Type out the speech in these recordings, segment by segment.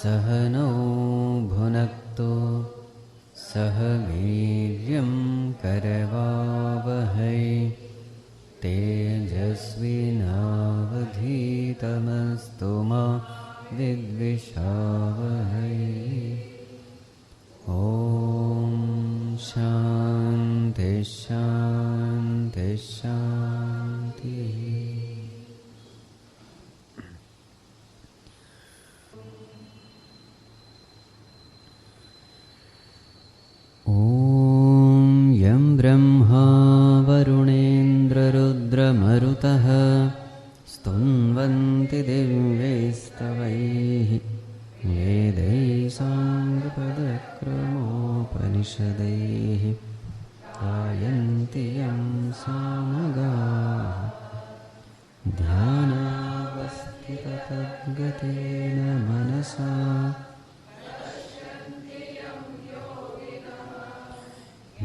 सहनौ भुनक्तु सह वीर्यं करवावहै तेजस्विनावधीतमस्तु मा विद्विषावहै। ॐ शान्ति शान्ति शान्तिः। ॐ यं ब्रह्मा वरुणेन्द्ररुद्रमरुतः स्तुन्वन्ति दिव्यैस्तवैः वेदैः साङ्गपदक्रमोपनिषदैः गायन्ति यं सामगाः ध्यानावस्थिततद्गतेन मनसा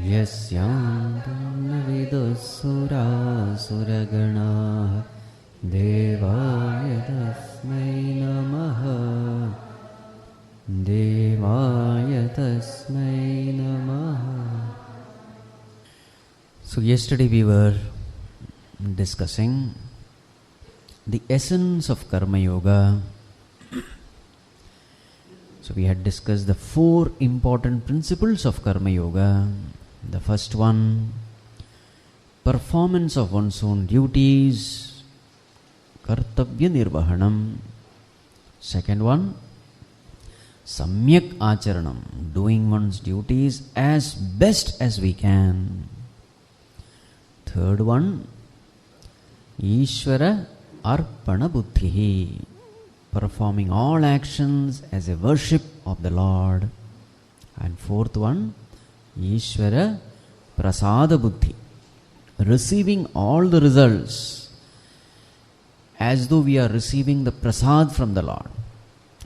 यस्यान्तं न विदुःसुरासुरगणाः देवाय तस्मै नमः देवाय तस्मै नमः। So yesterday we were discussing the essence of Karma Yoga. So we had discussed the 4 important principles of Karma Yoga. The first one, performance of one's own duties, kartavya nirvahanam. Second one, samyak acharanam, doing one's duties as best as we can. Third one, Ishvara arpana buddhihi, performing all actions as a worship of the Lord. And fourth one, Ishvara prasada buddhi, receiving all the results as though we are receiving the prasad from the Lord.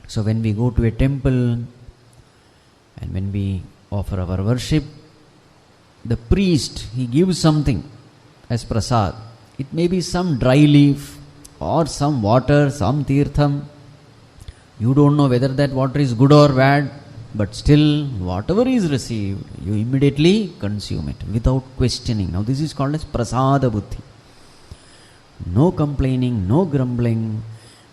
So when we go to a temple and when we offer our worship, the priest, he gives something as prasad. It may be some dry leaf or some water, some tirtham. You don't know whether that water is good or bad, but still whatever is received, you immediately consume it without questioning. Now this is called as prasada buddhi. No complaining, no grumbling,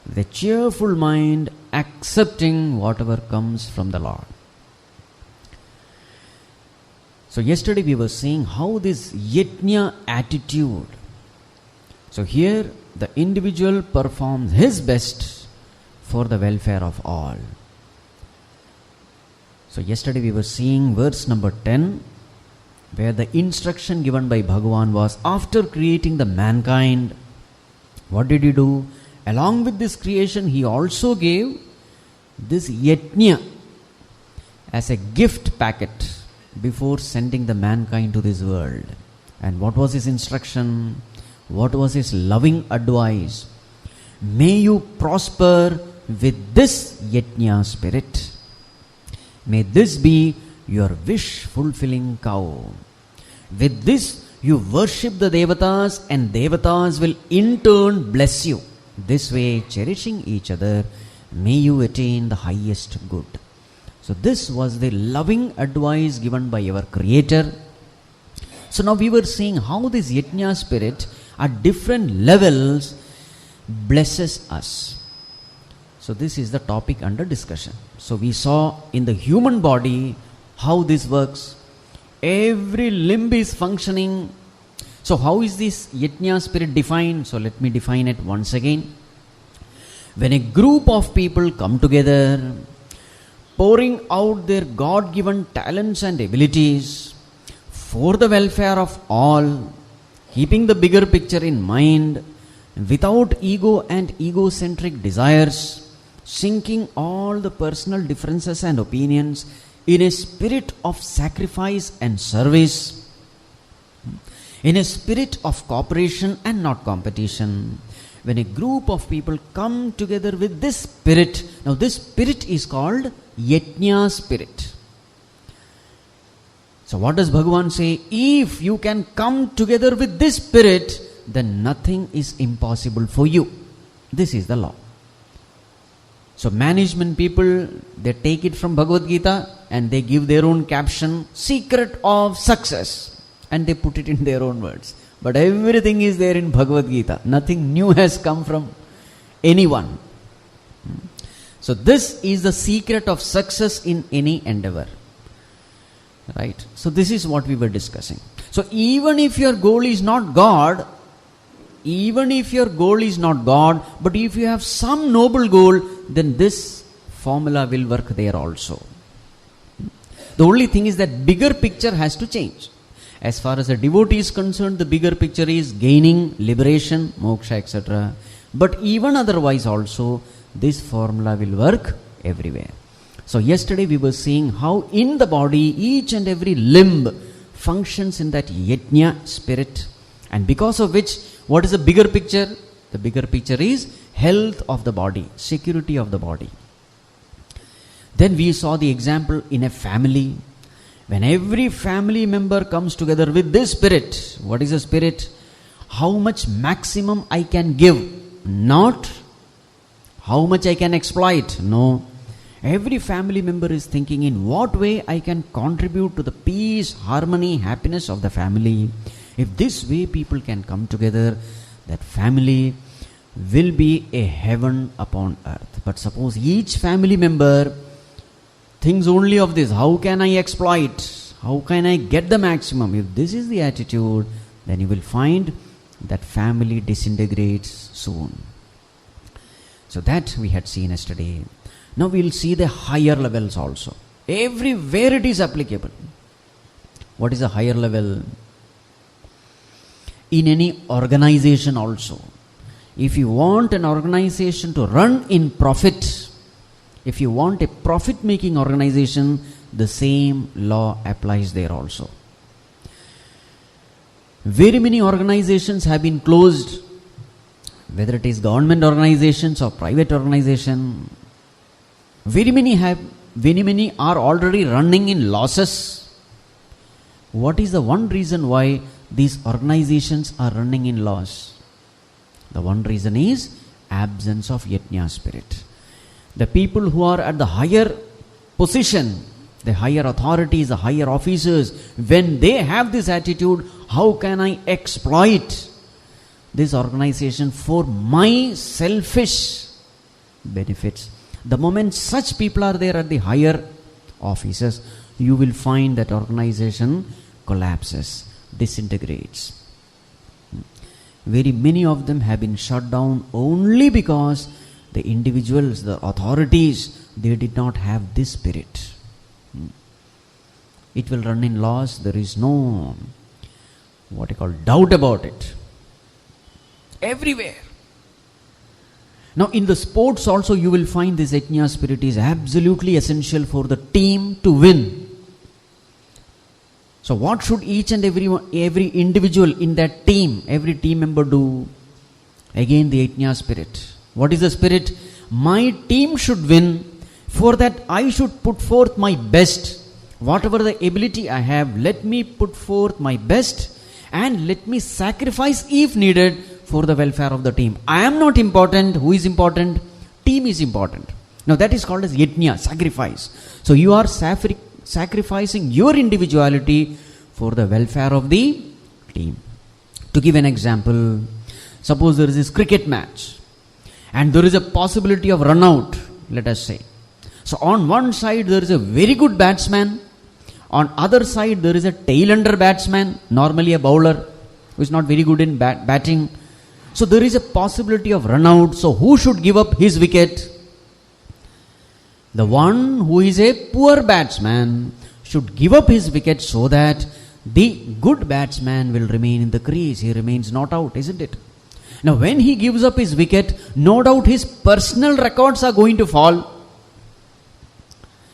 with a cheerful mind accepting whatever comes from the Lord. So yesterday we were seeing how this yajna attitude. So here the individual performs his best for the welfare of all. So yesterday we were seeing verse number 10, where the instruction given by Bhagavan was, after creating the mankind, what did he do? Along with this creation, he also gave this yajna as a gift packet before sending the mankind to this world. And what was his instruction? What was his loving advice? May you prosper with this yajna spirit. May this be your wish fulfilling cow. With this you worship the devatas, and devatas will in turn bless you. This way, cherishing each other, may you attain the highest good. So this was the loving advice given by our Creator. So now we were seeing how this yajna spirit at different levels blesses us. So this is the topic under discussion. So we saw in the human body how this works. Every limb is functioning. So how is this yajna spirit defined? So let me define it once again. When a group of people come together, pouring out their God-given talents and abilities for the welfare of all, keeping the bigger picture in mind, without ego and egocentric desires, sinking all the personal differences and opinions in a spirit of sacrifice and service, in a spirit of cooperation and not competition. When a group of people come together with this spirit, now this spirit is called yajna spirit. So what does Bhagavan say? If you can come together with this spirit, then nothing is impossible for you. This is the law. So management people, they take it from Bhagavad Gita and they give their own caption, secret of success, and they put it in their own words. But everything is there in Bhagavad Gita. Nothing new has come from anyone. So this is the secret of success in any endeavor. Right? So this is what we were discussing. So even if your goal is not God, but if you have some noble goal, then this formula will work there also. The only thing is that bigger picture has to change. As far as a devotee is concerned, the bigger picture is gaining liberation, moksha, etc. But even otherwise also, this formula will work everywhere. So yesterday we were seeing how in the body each and every limb functions in that yajna spirit, and because of which, what is the bigger picture? The bigger picture is health of the body, security of the body. Then we saw the example in a family. When every family member comes together with this spirit, what is the spirit? How much maximum I can give, not how much I can exploit. No. Every family member is thinking in what way I can contribute to the peace, harmony, happiness of the family. If this way people can come together, that family will be a heaven upon earth. But suppose each family member thinks only of this, how can I exploit? How can I get the maximum? If this is the attitude, then you will find that family disintegrates soon. So that we had seen yesterday. Now we will see the higher levels also. Everywhere it is applicable. What is a higher level? In any organization also. If you want an organization to run in profit, if you want a profit-making organization, the same law applies there also. Very many organizations have been closed, whether it is government organizations or private organization. Very many are already running in losses. What is the one reason why these organizations are running in loss? The one reason is absence of yajna spirit. The people who are at the higher position, the higher authorities, the higher officers, when they have this attitude, how can I exploit this organization for my selfish benefits? The moment such people are there at the higher offices, you will find that organization collapses, disintegrates. Very many of them have been shut down only because the individuals, the authorities, they did not have this spirit. It will run in loss. There is no doubt about it. Everywhere. Now in the sports also you will find this yajna spirit is absolutely essential for the team to win. So what should each and every individual in that team, every team member do? Again the yajna spirit. What is the spirit? My team should win. For that I should put forth my best. Whatever the ability I have, let me put forth my best and let me sacrifice if needed for the welfare of the team. I am not important. Who is important? Team is important. Now that is called as yajna, sacrifice. So you are sacrificing your individuality for the welfare of the team. To give an example, suppose there is this cricket match and there is a possibility of run out, let us say. So on one side there is a very good batsman, on other side there is a tail-ender batsman, normally a bowler who is not very good in batting. So there is a possibility of run out. So who should give up his wicket? The one who is a poor batsman should give up his wicket so that the good batsman will remain in the crease. He remains not out, isn't it? Now when he gives up his wicket, no doubt his personal records are going to fall.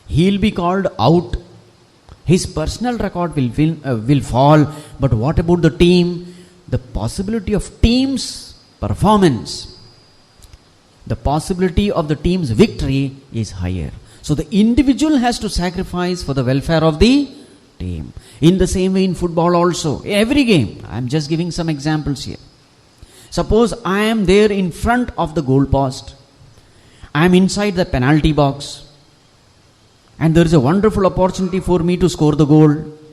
He will be called out. His personal record will fall. But what about the team? The possibility of team's performance, the possibility of the team's victory is higher. So the individual has to sacrifice for the welfare of the team. In the same way in football also, every game. I am just giving some examples here. Suppose I am there in front of the goal post. I am inside the penalty box and there is a wonderful opportunity for me to score the goal,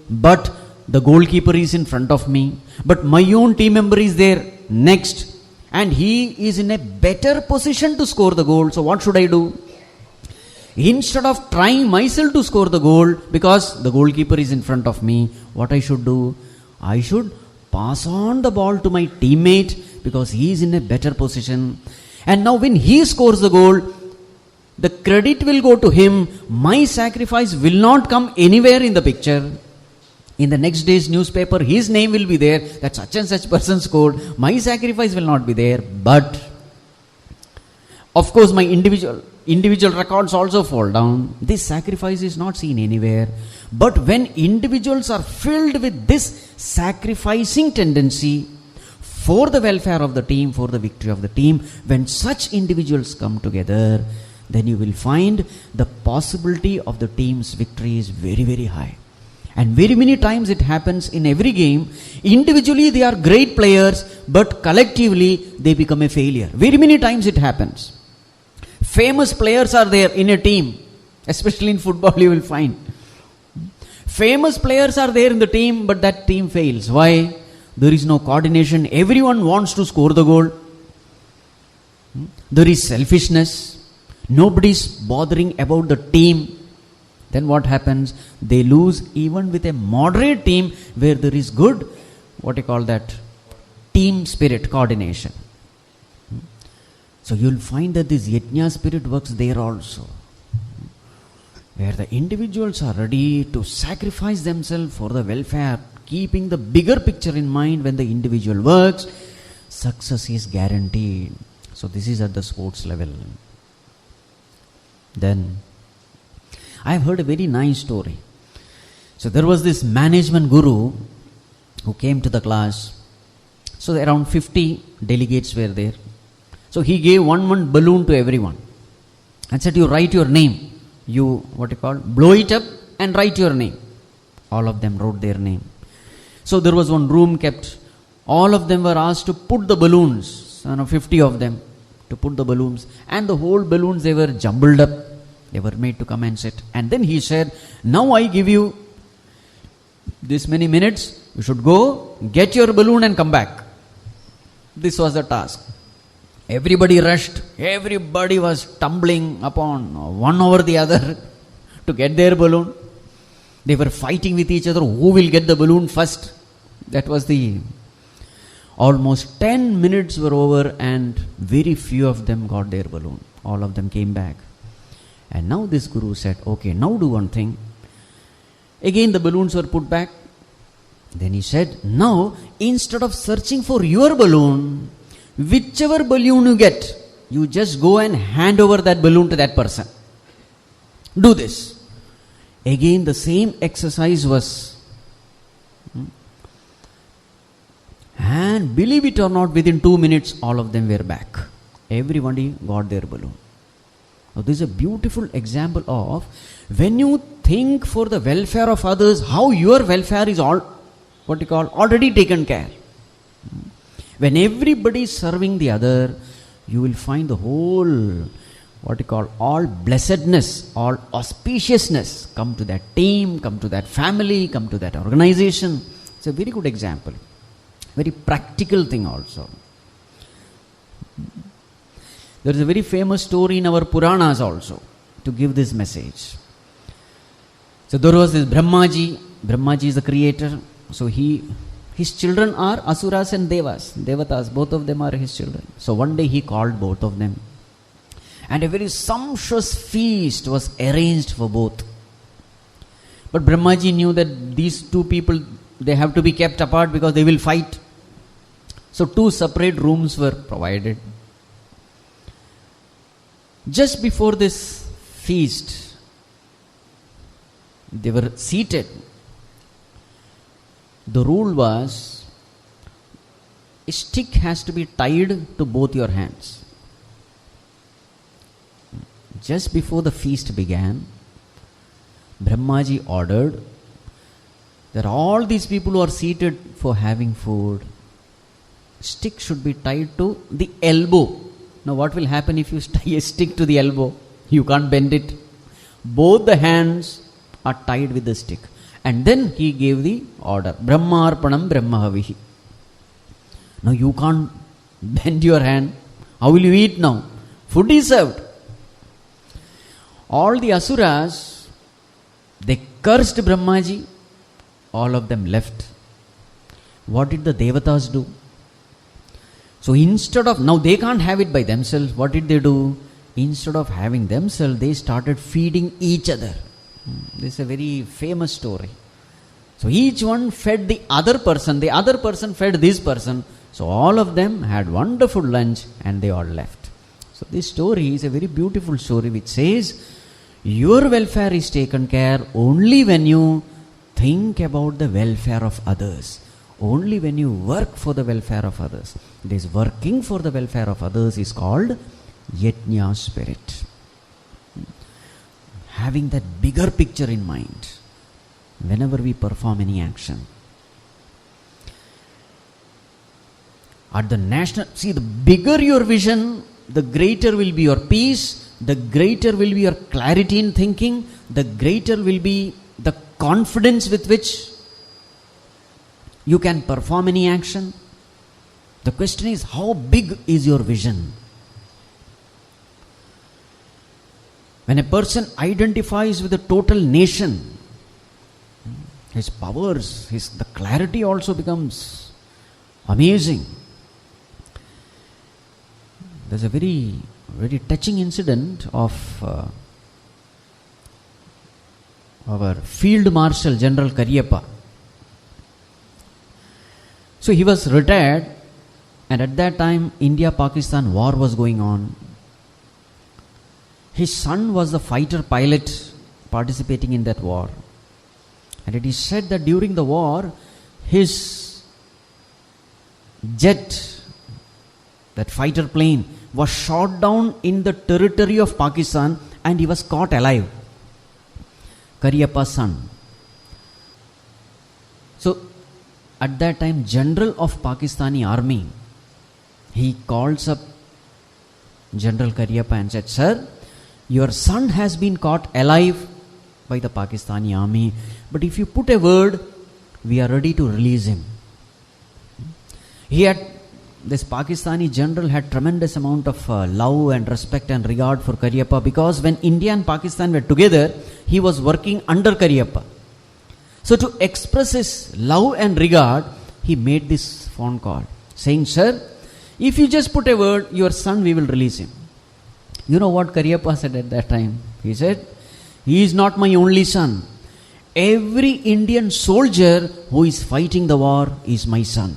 but the goalkeeper is in front of me, but my own team member is there next and he is in a better position to score the goal. So what should I do? Instead of trying myself to score the goal because the goalkeeper is in front of me, what I should do? I should pass on the ball to my teammate because he is in a better position. And now when he scores the goal, the credit will go to him. My sacrifice will not come anywhere in the picture. In the next day's newspaper, his name will be there that such and such person scored. My sacrifice will not be there. But of course my individual records also fall down. This sacrifice is not seen anywhere. But when individuals are filled with this sacrificing tendency for the welfare of the team, for the victory of the team, when such individuals come together, then you will find the possibility of the team's victory is very, very high. And very many times it happens in every game. Individually they are great players, but collectively they become a failure. Very many times it happens. Famous players are there in a team, especially in football you will find. Famous players are there in the team, but that team fails. Why? There is no coordination. Everyone wants to score the goal. There is selfishness. Nobody is bothering about the team. Then what happens? They lose even with a moderate team where there is good, team spirit, coordination. So you will find that this yajna spirit works there also, where the individuals are ready to sacrifice themselves for the welfare, keeping the bigger picture in mind. When the individual works, success is guaranteed. So this is at the sports level. Then I have heard a very nice story. So there was this management guru who came to the class. So around 50 delegates were there. So he gave one balloon to everyone and said, you write your name. You, blow it up and write your name. All of them wrote their name. So there was one room kept. All of them were asked to put the balloons, 50 of them, to put the balloons. And the whole balloons, they were jumbled up. They were made to come and sit. And then he said, now I give you this many minutes. You should go, get your balloon and come back. This was the task. Everybody rushed. Everybody was tumbling upon one over the other to get their balloon. They were fighting with each other. Who will get the balloon first? That was almost 10 minutes were over and very few of them got their balloon. All of them came back. And now this guru said, okay, now do one thing. Again the balloons were put back. Then he said, now instead of searching for your balloon, whichever balloon you get, you just go and hand over that balloon to that person. Do this. Again the same exercise was. And believe it or not, within 2 minutes all of them were back. Everybody got their balloon. Now this is a beautiful example of when you think for the welfare of others, how your welfare is already taken care. When everybody is serving the other, you will find the whole, all blessedness, all auspiciousness come to that team, come to that family, come to that organization. It's a very good example. Very practical thing also. There is a very famous story in our Puranas also to give this message. So there was this Brahmaji. Brahmaji is the creator. So his children are Asuras and Devas. Devatas, both of them are his children. So one day he called both of them. And a very sumptuous feast was arranged for both. But Brahmaji knew that these two people, they have to be kept apart because they will fight. So 2 separate rooms were provided. Just before this feast, they were seated. The rule was, a stick has to be tied to both your hands. Just before the feast began, Brahmaji ordered that all these people who are seated for having food, stick should be tied to the elbow Now what will happen if you tie a stick to the elbow? You can't bend it. Both the hands are tied with the stick. And then he gave the order, Brahmarpanam Brahmahavihi. Now you can't bend your hand. How will you eat now? Food is served. All the asuras, they cursed Brahmaji. All of them left. What did the Devatas do? So instead of, now they can't have it by themselves, what did they do? Instead of having themselves, they started feeding each other. This is a very famous story. So each one fed the other person fed this person. So all of them had wonderful lunch and they all left. So this story is a very beautiful story which says, your welfare is taken care only when you think about the welfare of others. Only when you work for the welfare of others. This working for the welfare of others is called Yajna spirit. Having that bigger picture in mind whenever we perform any action. At the national, see, the bigger your vision, the greater will be your peace, the greater will be your clarity in thinking, the greater will be the confidence with which you can perform any action. The question is, how big is your vision? When a person identifies with the total nation, his powers, the clarity also becomes amazing. There's a very, very touching incident of our Field Marshal General Cariappa. So he was retired, and at that time India-Pakistan war was going on. His son was the fighter pilot participating in that war. And it is said that during the war, his jet, that fighter plane, was shot down in the territory of Pakistan and he was caught alive. Cariappa's son. So, at that time, General of Pakistani Army, he calls up General Cariappa and said, "Sir, your son has been caught alive by the Pakistani army, but if you put a word, we are ready to release him." This Pakistani general had tremendous amount of love and respect and regard for Cariappa, because when India and Pakistan were together, he was working under Cariappa. So to express his love and regard, he made this phone call saying, "Sir, if you just put a word, your son, we will release him." You know what Cariappa said at that time? He said, "He is not my only son. Every Indian soldier who is fighting the war is my son.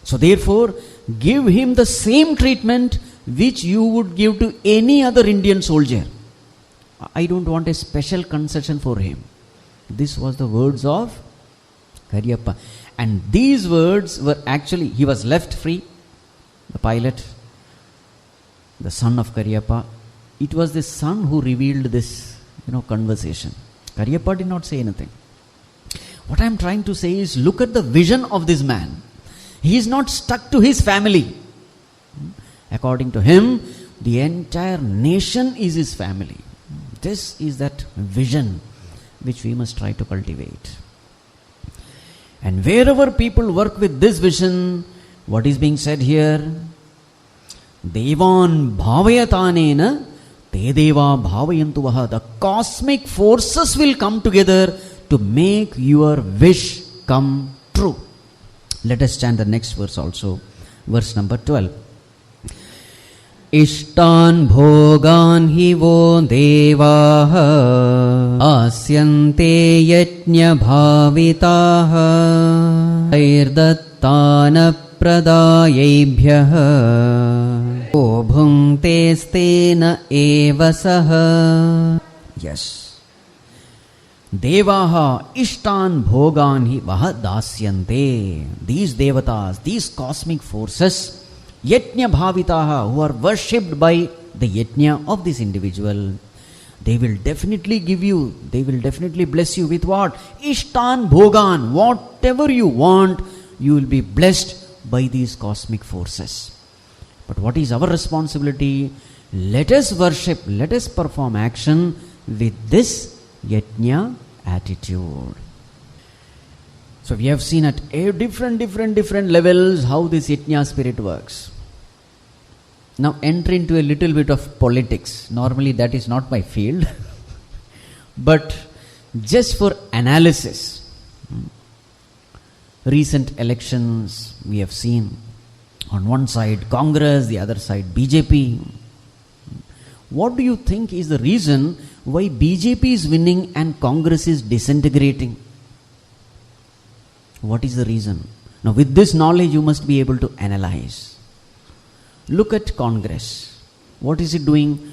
So therefore, give him the same treatment which you would give to any other Indian soldier. I don't want a special concession for him." This was the words of Cariappa. And these words were actually, he was left free, the pilot, the son of Cariappa. It was the son who revealed this, conversation. Cariappa did not say anything. What I am trying to say is, look at the vision of this man. He is not stuck to his family. According to him, the entire nation is his family. This is that vision which we must try to cultivate. And wherever people work with this vision, what is being said here? Devan bhavayatanena te deva bhavayantu vaha. The cosmic forces will come together to make your wish come true. Let us chant the next verse also. Verse number 12. Ishtan bhogan hi vo devaha asyante yajna bhavitaha airdattana pradayebhyaha o bhungte stena eva saha. Yes. Devaha ishtan bhogan hi vaha dasyante. These devatas, these cosmic forces, yajna bhavitaha, who are worshipped by the yajna of this individual, they will definitely give you, they will definitely bless you with what? Ishtan bhogan. Whatever you want, you will be blessed by these cosmic forces. But what is our responsibility? Let us worship, let us perform action with this yajna attitude. So we have seen at different levels how this yajna spirit works. Now enter into a little bit of politics. Normally that is not my field. But just for analysis, recent elections we have seen, on one side Congress, the other side BJP. What do you think is the reason why BJP is winning and Congress is disintegrating? What is the reason? Now with this knowledge you must be able to analyze. Look at Congress. What is it doing?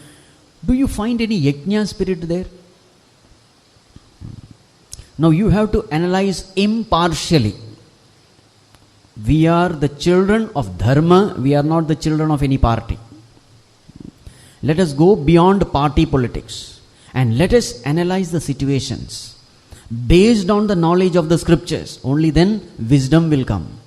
Do you find any yajna spirit there? Now you have to analyze impartially. We are the children of dharma, we are not the children of any party. Let us go beyond party politics and let us analyze the situations based on the knowledge of the scriptures. Only then wisdom will come.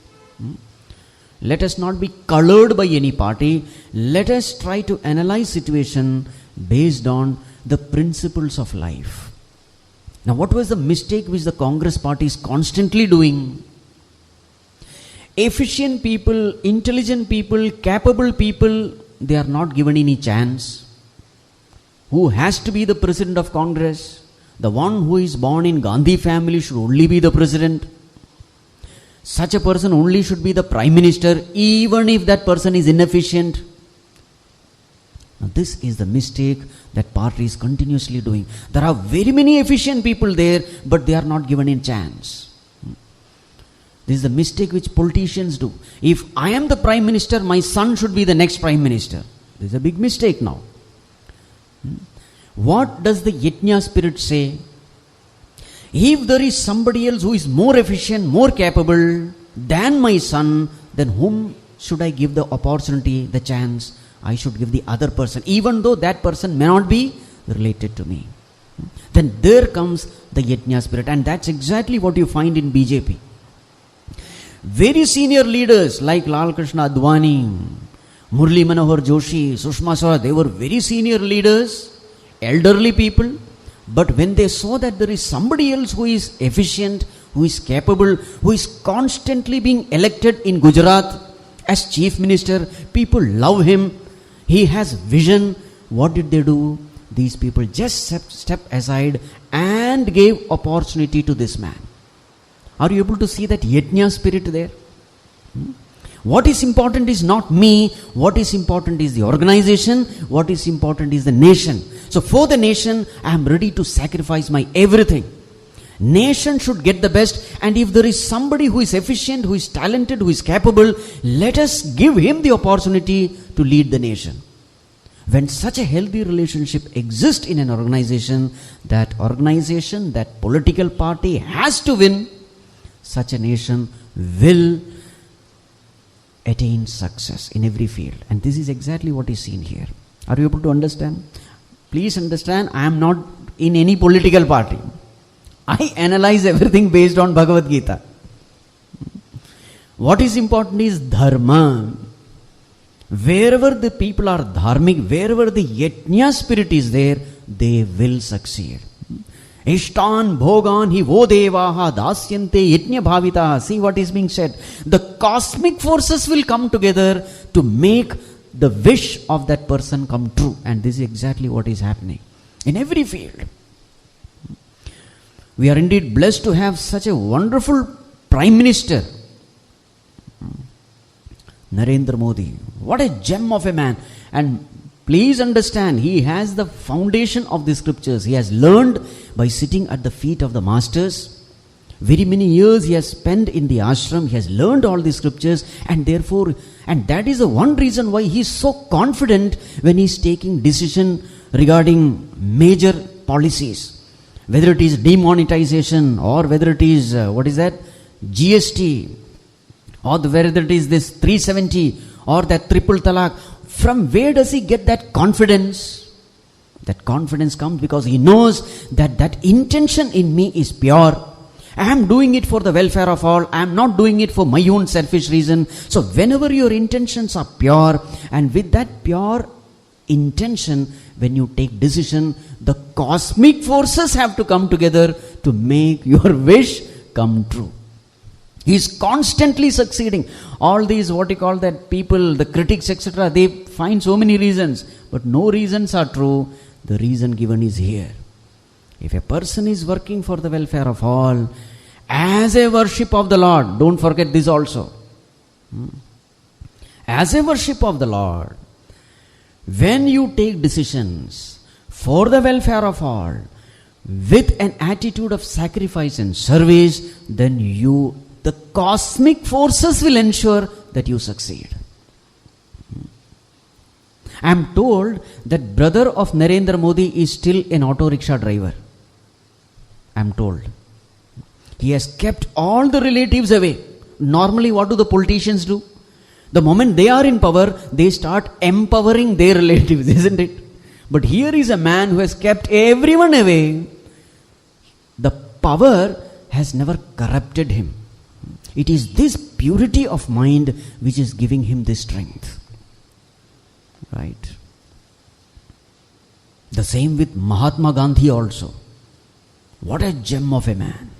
Let us not be colored by any party. Let us try to analyze situation based on the principles of life. Now what was the mistake which the Congress party is constantly doing? Efficient people, intelligent people, capable people, they are not given any chance. Who has to be the president of Congress? The one who is born in Gandhi family should only be the president. Such a person only should be the prime minister, even if that person is inefficient. Now this is the mistake that party is continuously doing. There are very many efficient people there, but they are not given a chance. This is the mistake which politicians do. If I am the prime minister, my son should be the next prime minister. This is a big mistake now. What does the yajna spirit say? If there is somebody else who is more efficient, more capable than my son, then whom should I give the opportunity, the chance? I should give the other person, even though that person may not be related to me. Then there comes the yajna spirit, and that's exactly what you find in BJP. Very senior leaders like Lal Krishna Advani, Murli Manohar Joshi, Sushma Swaraj, they were very senior leaders, elderly people. But when they saw that there is somebody else who is efficient, who is capable, who is constantly being elected in Gujarat as chief minister, people love him, he has vision. What did they do? These people just stepped aside and gave opportunity to this man. Are you able to see that yajna spirit there? What is important is not me. What is important is the organization. What is important is the nation. So for the nation, I am ready to sacrifice my everything. Nation should get the best, and if there is somebody who is efficient, who is talented, who is capable, let us give him the opportunity to lead the nation. When such a healthy relationship exists in an organization, that political party has to win, such a nation will attain success in every field. And this is exactly what is seen here. Are you able to understand? Please understand, I am not in any political party. I analyze everything based on Bhagavad Gita. What is important is dharma. Wherever the people are dharmic, wherever the yajna spirit is there, they will succeed. Ishtan bhogan hi vo devaha dasyante yajna bhavitaha. See what is being said. The cosmic forces will come together to make the wish of that person come true. And this is exactly what is happening in every field. We are indeed blessed to have such a wonderful Prime Minister, Narendra Modi. What a gem of a man. And please understand, he has the foundation of the scriptures. He has learned by sitting at the feet of the masters. Very many years he has spent in the ashram. He has learned all the scriptures, and therefore, and that is the one reason why he is so confident when he is taking decision regarding major policies. Whether it is demonetization, or whether it is, GST, or whether it is this 370 or that triple talaq. From where does he get that confidence? That confidence comes because he knows that that intention in me is pure, I am doing it for the welfare of all. I am not doing it for my own selfish reason. So whenever your intentions are pure, and with that pure intention, when you take decision, the cosmic forces have to come together to make your wish come true. He is constantly succeeding. All these, what you call that, people, the critics, etc., they find so many reasons, but no reasons are true. The reason given is here. If a person is working for the welfare of all, as a worship of the Lord, don't forget this also. As a worship of the Lord, when you take decisions for the welfare of all, with an attitude of sacrifice and service, then the cosmic forces will ensure that you succeed. I am told that brother of Narendra Modi is still an auto rickshaw driver. I am told. He has kept all the relatives away. Normally, what do the politicians do? The moment they are in power, they start empowering their relatives, isn't it? But here is a man who has kept everyone away. The power has never corrupted him. It is this purity of mind which is giving him this strength. Right? The same with Mahatma Gandhi also. What a gem of a man.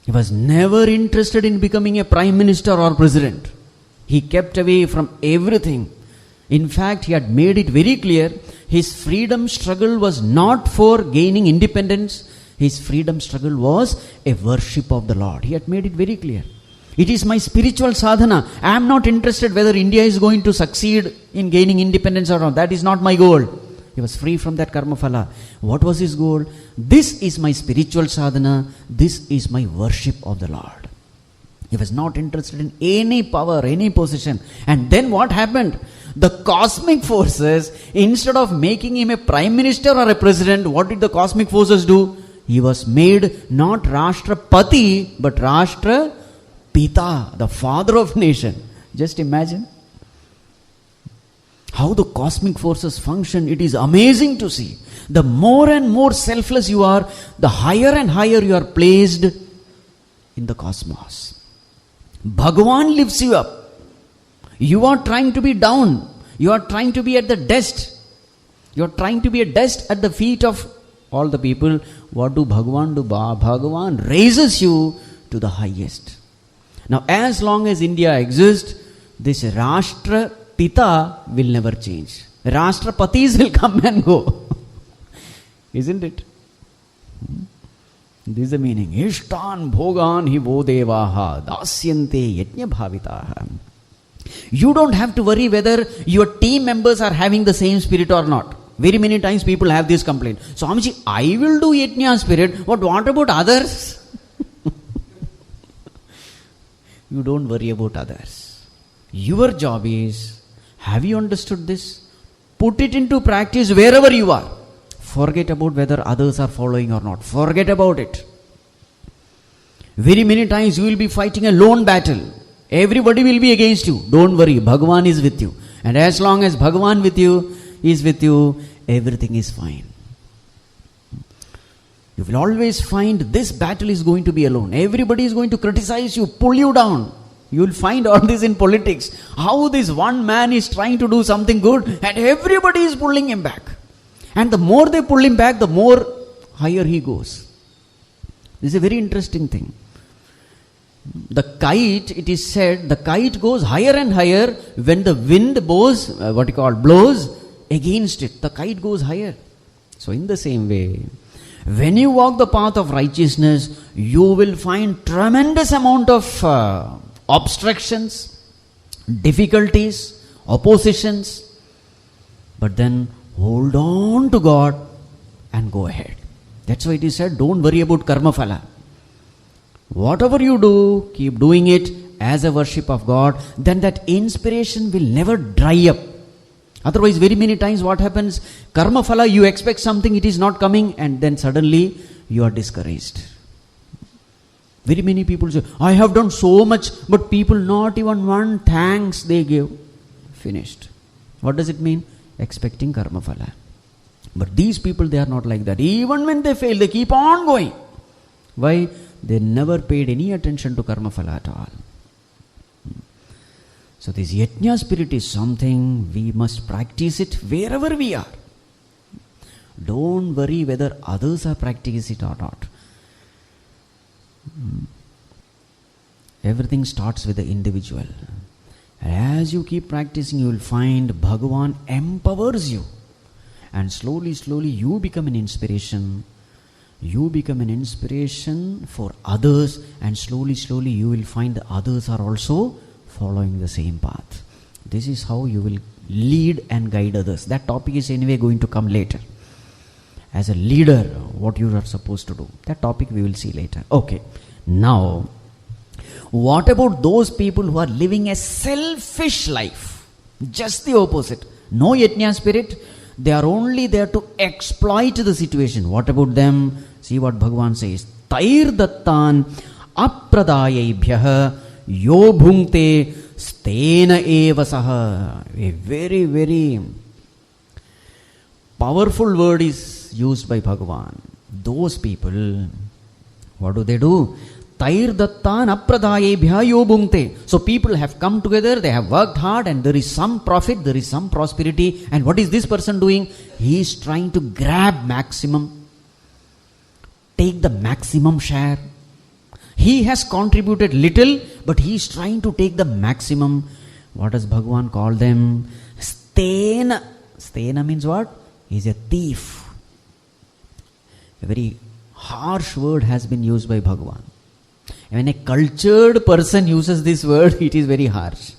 He was never interested in becoming a prime minister or president. He kept away from everything. In fact, he had made it very clear, his freedom struggle was not for gaining independence. His freedom struggle was a worship of the Lord. He had made it very clear. It is my spiritual sadhana. I am not interested whether India is going to succeed in gaining independence or not. That is not my goal. He was free from that karma phala. What was his goal? This is my spiritual sadhana. This is my worship of the Lord. He was not interested in any power, any position. And then what happened? The cosmic forces, instead of making him a prime minister or a president, what did the cosmic forces do? He was made not Rashtrapati, but Rashtra Pita, the father of nation. Just imagine how the cosmic forces function. It is amazing to see. The more and more selfless you are, the higher and higher you are placed in the cosmos. Bhagavan lifts you up. You are trying to be down. You are trying to be at the dust. You are trying to be a dust at the feet of all the people. What do Bhagavan do? Bhagavan raises you to the highest. Now, as long as India exists, this Rashtra Pita will never change. Rashtrapatis will come and go. Isn't it? This is the meaning. Ishtan bhogan hi vodevaha dasyante yajna bhavitaha. You don't have to worry whether your team members are having the same spirit or not. Very many times people have this complaint. Swamiji, I will do yajna spirit, but what about others? You don't worry about others. Your job is, have you understood this? Put it into practice wherever you are. Forget about whether others are following or not. Forget about it. Very many times you will be fighting a lone battle. Everybody will be against you. Don't worry, Bhagavan is with you. And as long as Bhagavan is with you, everything is fine. You will always find this battle is going to be alone. Everybody is going to criticize you, pull you down. You will find all this in politics. How this one man is trying to do something good and everybody is pulling him back. And the more they pull him back, the more higher he goes. This is a very interesting thing. The kite, it is said, the kite goes higher and higher when the wind blows against it. The kite goes higher. So in the same way, when you walk the path of righteousness, you will find tremendous amount of obstructions, difficulties, oppositions. But then hold on to God and go ahead. That's why it is said, don't worry about karma phala. Whatever you do, keep doing it as a worship of God. Then that inspiration will never dry up. Otherwise, very many times what happens? Karma phala, you expect something, it is not coming, and then suddenly you are discouraged. Very many people say, I have done so much, but people not even one thanks they give. Finished. What does it mean? Expecting karma phala. But these people, they are not like that. Even when they fail, they keep on going. Why? They never paid any attention to karma phala at all. So this yajna spirit is something we must practice it wherever we are. Don't worry whether others are practicing it or not. Everything starts with the individual. As you keep practicing, you will find Bhagavan empowers you. And slowly, slowly you become an inspiration. You become an inspiration for others, and slowly, slowly you will find the others are also following the same path. This is how you will lead and guide others. That topic is anyway going to come later. As a leader, what you are supposed to do. That topic we will see later. Okay. Now, what about those people who are living a selfish life? Just the opposite. No yajna spirit. They are only there to exploit the situation. What about them? See what Bhagavan says. Tair dattan apradayebhyah yo bhungte stena eva saha. A very, very powerful word is used by Bhagavan. Those people, what do? Tair dattan apradayebhyah yo bhungte. So people have come together, they have worked hard, and there is some profit, there is some prosperity. And what is this person doing? He is trying to grab maximum, take the maximum share. He has contributed little, but he is trying to take the maximum. What does Bhagavan call them? Stena. Stena means what? He is a thief. A very harsh word has been used by Bhagavan. When a cultured person uses this word, it is very harsh.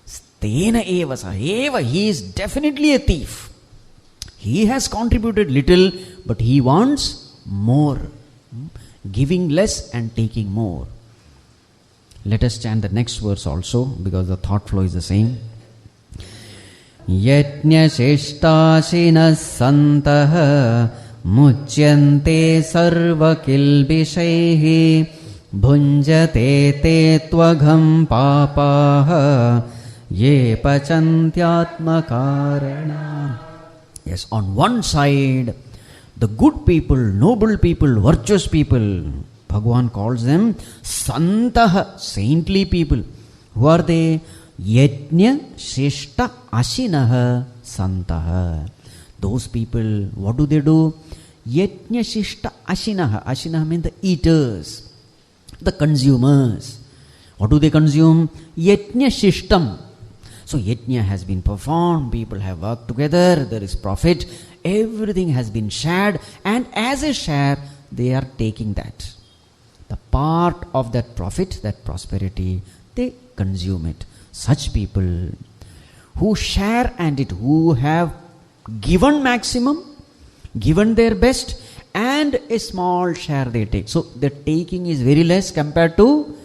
Stena eva sa. Eva, he is definitely a thief. He has contributed little, but he wants more. Giving less and taking more. Let us chant the next verse also, because the thought flow is the same. Yajna sheshtashinas santah muchyante sarva kilbishaihi bhunjate te tvagham papaha ye pachantyatmakarana. Yes, on one side, the good people, noble people, virtuous people, Bhagavan calls them Santah, saintly people. Who are they? Yajna Sheshta Ashinah Santah. Those people, what do? Yajna Sheshta Ashinah. Ashinah means the eaters, the consumers. What do they consume? Yajna Shishtam. So yajna has been performed, people have worked together, there is profit, everything has been shared, and as a share, they are taking that. The part of that profit, that prosperity, they consume it. Such people who share and who have given maximum, given their best, and a small share they take. So the taking is very less compared to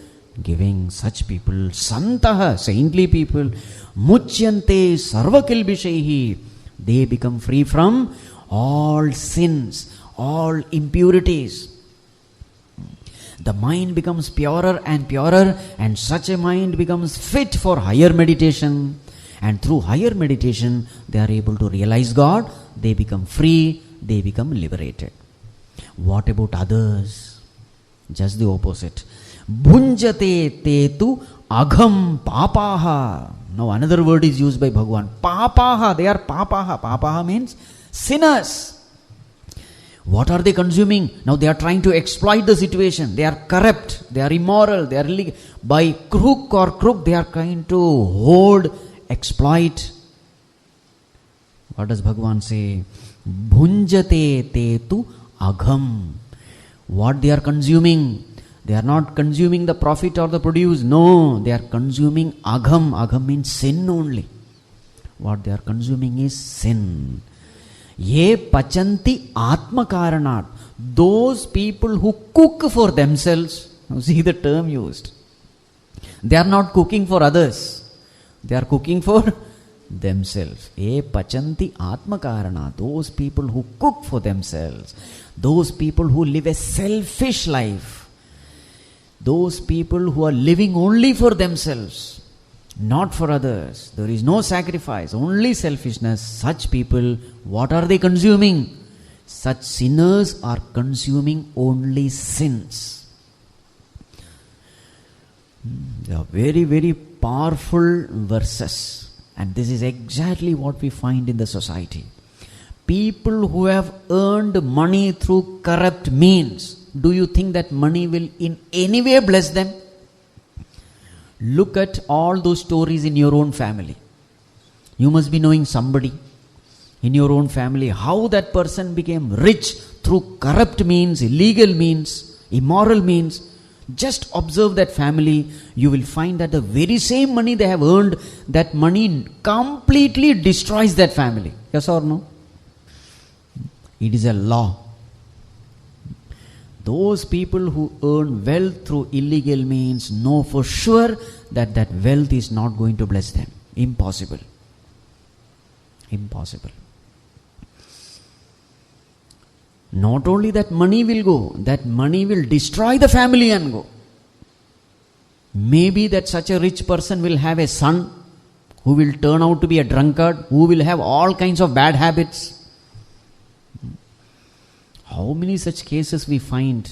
giving. Such people, Santah, saintly people, Muchyante sarva kilbishaihi. They become free from all sins, all impurities. The mind becomes purer and purer, and such a mind becomes fit for higher meditation. And through higher meditation, they are able to realize God, they become free, they become liberated. What about others? Just the opposite. Bhunjate tetu agham papaha. Now another word is used by Bhagavan. Papaha, they are papaha. Papaha means sinners. What are they consuming? Now they are trying to exploit the situation. They are corrupt, they are immoral, they are illegal. By crook or crook, they are trying to hoard, exploit. What does Bhagavan say? Bhunjate tetu agham. What they are consuming? They are not consuming the profit or the produce. No, they are consuming agham. Agham means sin only. What they are consuming is sin. Ye pachanti atma karanat. Those people who cook for themselves. Now see the term used. They are not cooking for others. They are cooking for themselves. Ye pachanti atma karanat. Those people who cook for themselves. Those people who live a selfish life. Those people who are living only for themselves, not for others. There is no sacrifice, only selfishness. Such people, what are they consuming? Such sinners are consuming only sins. They are very, very powerful verses. And this is exactly what we find in the society. People who have earned money through corrupt means, do you think that money will in any way bless them? Look at all those stories in your own family. You must be knowing somebody in your own family, how that person became rich through corrupt means, illegal means, immoral means. Just observe that family. You will find that the very same money they have earned, that money completely destroys that family. Yes or no? It is a law. Those people who earn wealth through illegal means know for sure that that wealth is not going to bless them. Impossible. Impossible. Not only that money will go, that money will destroy the family and go. Maybe that such a rich person will have a son who will turn out to be a drunkard, who will have all kinds of bad habits. How many such cases we find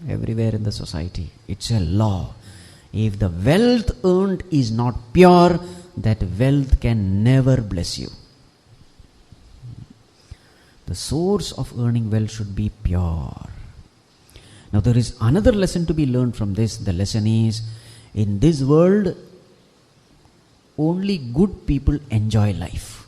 everywhere in the society? It's a law. If the wealth earned is not pure, that wealth can never bless you. The source of earning wealth should be pure. Now there is another lesson to be learned from this. The lesson is, in this world, only good people enjoy life.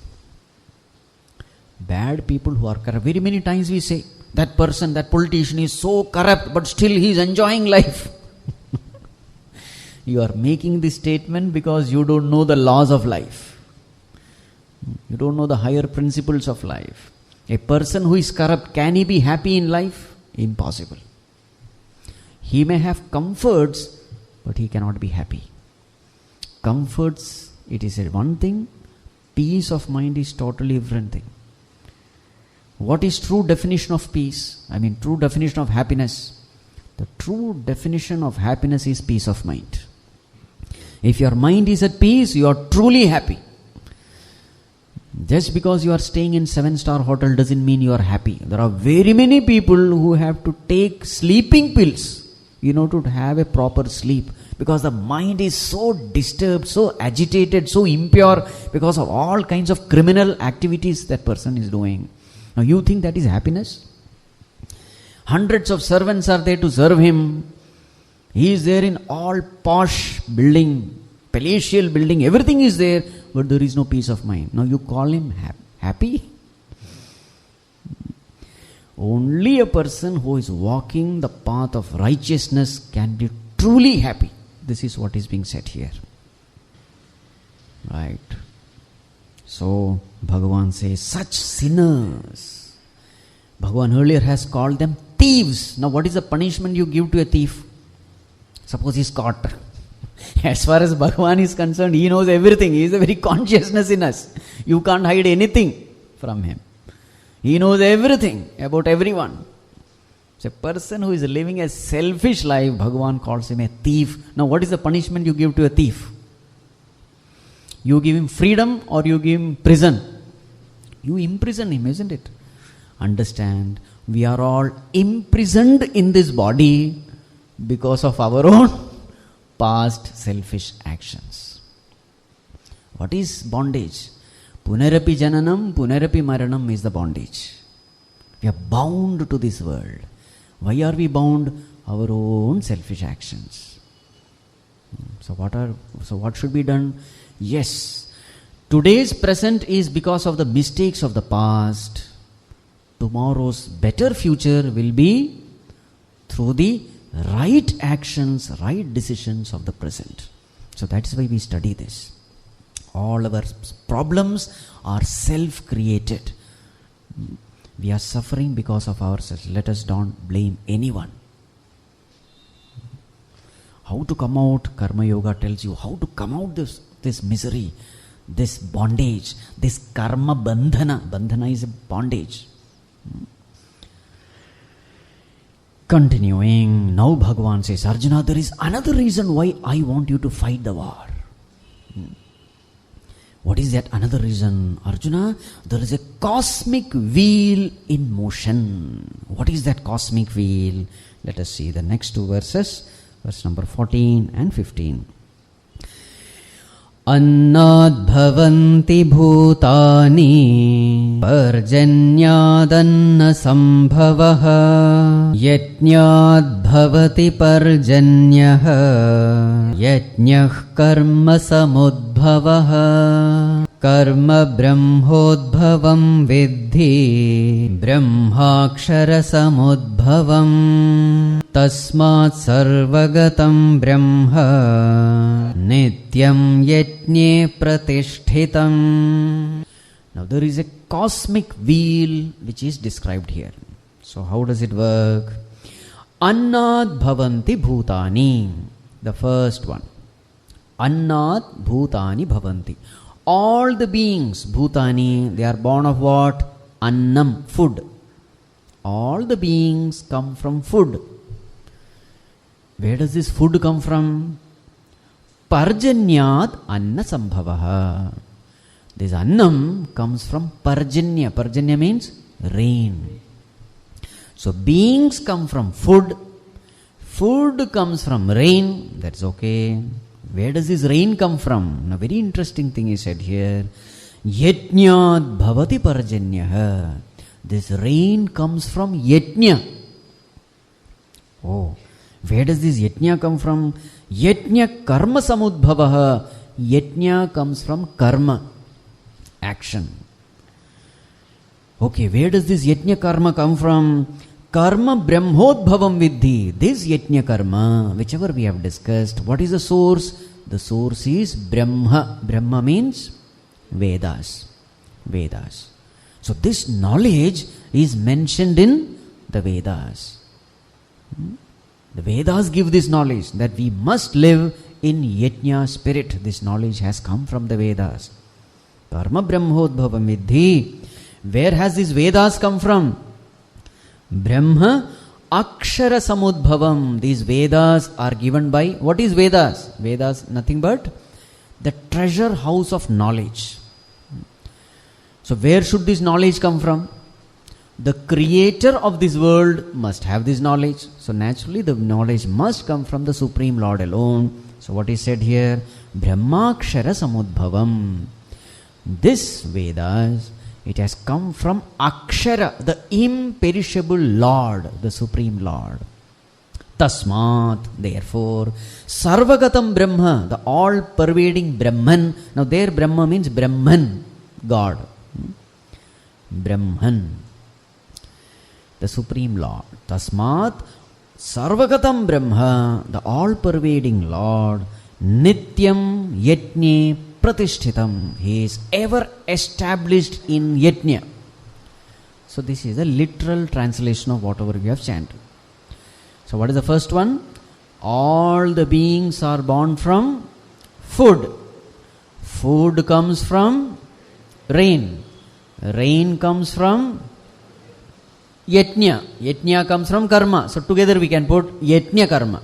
Bad people who are corrupt. Very many times we say, that person, that politician is so corrupt, but still he is enjoying life. You are making this statement because you don't know the laws of life. You don't know the higher principles of life. A person who is corrupt, can he be happy in life? Impossible. He may have comforts, but he cannot be happy. Comforts, it is one thing. Peace of mind is totally different thing. What is true definition of peace? True definition of happiness. The true definition of happiness is peace of mind. If your mind is at peace, you are truly happy. Just because you are staying in 7-star hotel doesn't mean you are happy. There are very many people who have to take sleeping pills, to have a proper sleep, because the mind is so disturbed, so agitated, so impure because of all kinds of criminal activities that person is doing. Now you think that is happiness? Hundreds of servants are there to serve him. He is there in all posh building, palatial building, everything is there, but there is no peace of mind. Now you call him happy? Only a person who is walking the path of righteousness can be truly happy. This is what is being said here. Right. So Bhagavan says, such sinners. Bhagavan earlier has called them thieves. Now what is the punishment you give to a thief? Suppose he is caught. As far as Bhagavan is concerned, he knows everything. He is a very consciousness in us. You can't hide anything from him. He knows everything about everyone. So a person who is living a selfish life, Bhagavan calls him a thief. Now what is the punishment you give to a thief? You give him freedom or you give him prison? You imprison him, isn't it? Understand, we are all imprisoned in this body because of our own past selfish actions. What is bondage? Punarapi jananam, punarapi maranam is the bondage. We are bound to this world. Why are we bound? Our own selfish actions. So what should be done? Yes, today's present is because of the mistakes of the past. Tomorrow's better future will be through the right actions, right decisions of the present. So that is why we study this. All our problems are self-created. We are suffering because of ourselves. Let us don't blame anyone. How to come out? Karma Yoga tells you how to come out this misery, this bondage, this karma bandhana. Bandhana is a bondage. Continuing, now Bhagavan says, Arjuna, there is another reason why I want you to fight the war. What is that another reason? Arjuna, there is a cosmic wheel in motion. What is that cosmic wheel? Let us see the next two verses, verse number 14 and 15. Annad bhavanti bhutani parjanyadanna sambhavaha yajñād bhavati parjanyaha yajñah karma samudbhavaha karma brahmodbhavam viddhi brahmakshara samudbhavam tasmāt sarvagatam brahma nityam yajñe pratishṭhitam. Now there is a cosmic wheel which is described here. So how does it work? Annāt bhavanti bhutani. The first one. Annāt bhutani bhavanti. All the beings, bhutani, they are born of what? Annam, food. All the beings come from food. Where does this food come from? Parjanyat anna sambhavaha. This annam comes from parjanya. Parjanya means rain. So beings come from food. Food comes from rain. That's okay. Where does this rain come from? Now, very interesting thing is said here. Yajñād bhavati parjanyaha. This rain comes from yajña. Oh, where does this yajña come from? Yajña karma samudbhavaha. Yajña comes from karma, action. Okay, where does this yajña karma come from? Karma brahmodbhavam viddhi. This yajña karma, whichever we have discussed, what is the source? The source is Brahma. Brahma means Vedas. Vedas. So this knowledge is mentioned in the Vedas. The Vedas give this knowledge that we must live in yajña spirit. This knowledge has come from the Vedas. Karma brahmodbhavam viddhi. Where has these Vedas come from? Brahma akshara samudbhavam. These Vedas are given by, what is Vedas? Vedas, nothing but the treasure house of knowledge. So where should this knowledge come from? The creator of this world must have this knowledge. So naturally the knowledge must come from the Supreme Lord alone. So what is said here? Brahmakshara samudbhavam. This Vedas, it has come from Akshara, the imperishable Lord, the Supreme Lord. Tasmat, therefore, Sarvagatam Brahma, the all-pervading Brahman. Now there Brahma means Brahman, God. Brahman, the Supreme Lord. Tasmat, Sarvagatam Brahma, the all-pervading Lord. Nityam Yajñe Pratishṭhitam. He is ever established in Yajña. So this is a literal translation of whatever we have chanted. So what is the first one? All the beings are born from food. Food comes from rain. Rain comes from Yajña. Yajña comes from karma. So together we can put Yajña karma.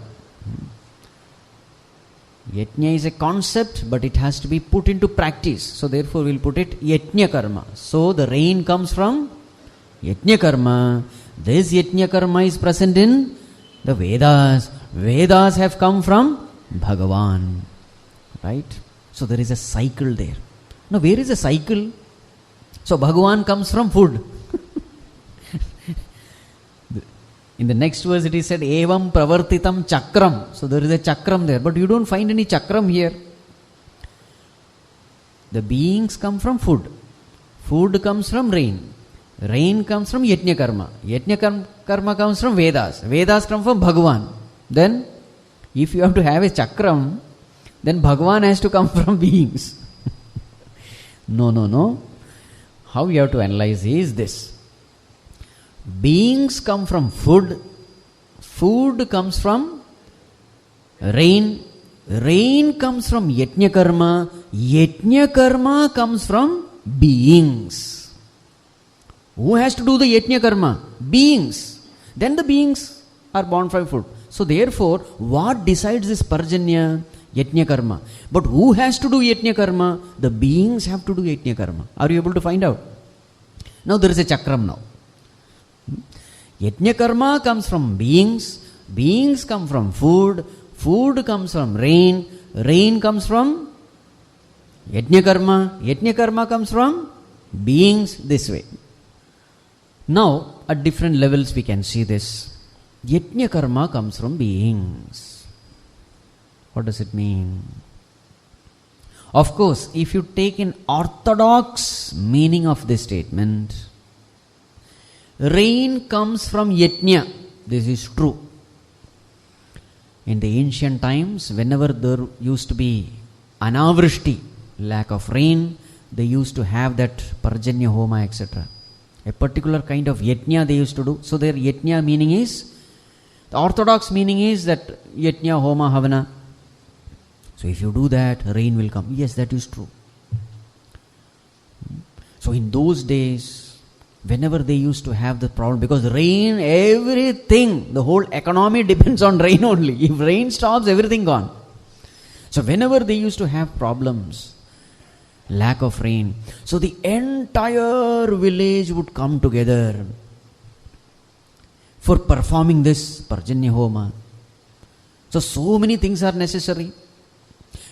Yajña is a concept, but it has to be put into practice. So therefore we'll put it Yajña karma. So the rain comes from Yajña karma. This Yajña karma is present in the Vedas. Vedas have come from Bhagavan. Right? So there is a cycle there. Now where is the cycle? So Bhagavan comes from food. In the next verse it is said, Evam pravartitam chakram. So there is a chakram there. But you don't find any chakram here. The beings come from food. Food comes from rain. Rain comes from Yajña karma. Yajña karma comes from Vedas. Vedas come from Bhagavan. Then, if you have to have a chakram, then Bhagavan has to come from beings. No. How you have to analyze is this. Beings come from food. Food comes from rain. Rain comes from Yajña karma. Yajña karma comes from beings. Who has to do the Yajña karma? Beings. Then the beings are born from food. So therefore, what decides this Parjanya? Yajna karma. But who has to do yajna karma? The beings have to do yajna karma. Are you able to find out? Now there is a chakram now. Yajna karma comes from beings. Beings come from food. Food comes from rain. Rain comes from yajna karma. Yajna karma comes from beings, this way. Now, at different levels we can see this. Yajna karma comes from beings. What does it mean? Of course, if you take an orthodox meaning of this statement, rain comes from yajna. This is true. In the ancient times, whenever there used to be anavrishti, lack of rain, they used to have that parjanya homa, etc. A particular kind of yajna they used to do. So their yajna meaning is, the orthodox meaning is that yajna homa havana. So if you do that, rain will come. Yes, that is true. So in those days, whenever they used to have the problem, because rain, everything, the whole economy depends on rain only. If rain stops, everything gone. So whenever they used to have problems, lack of rain, so the entire village would come together for performing this Parjanya Homa. So many things are necessary.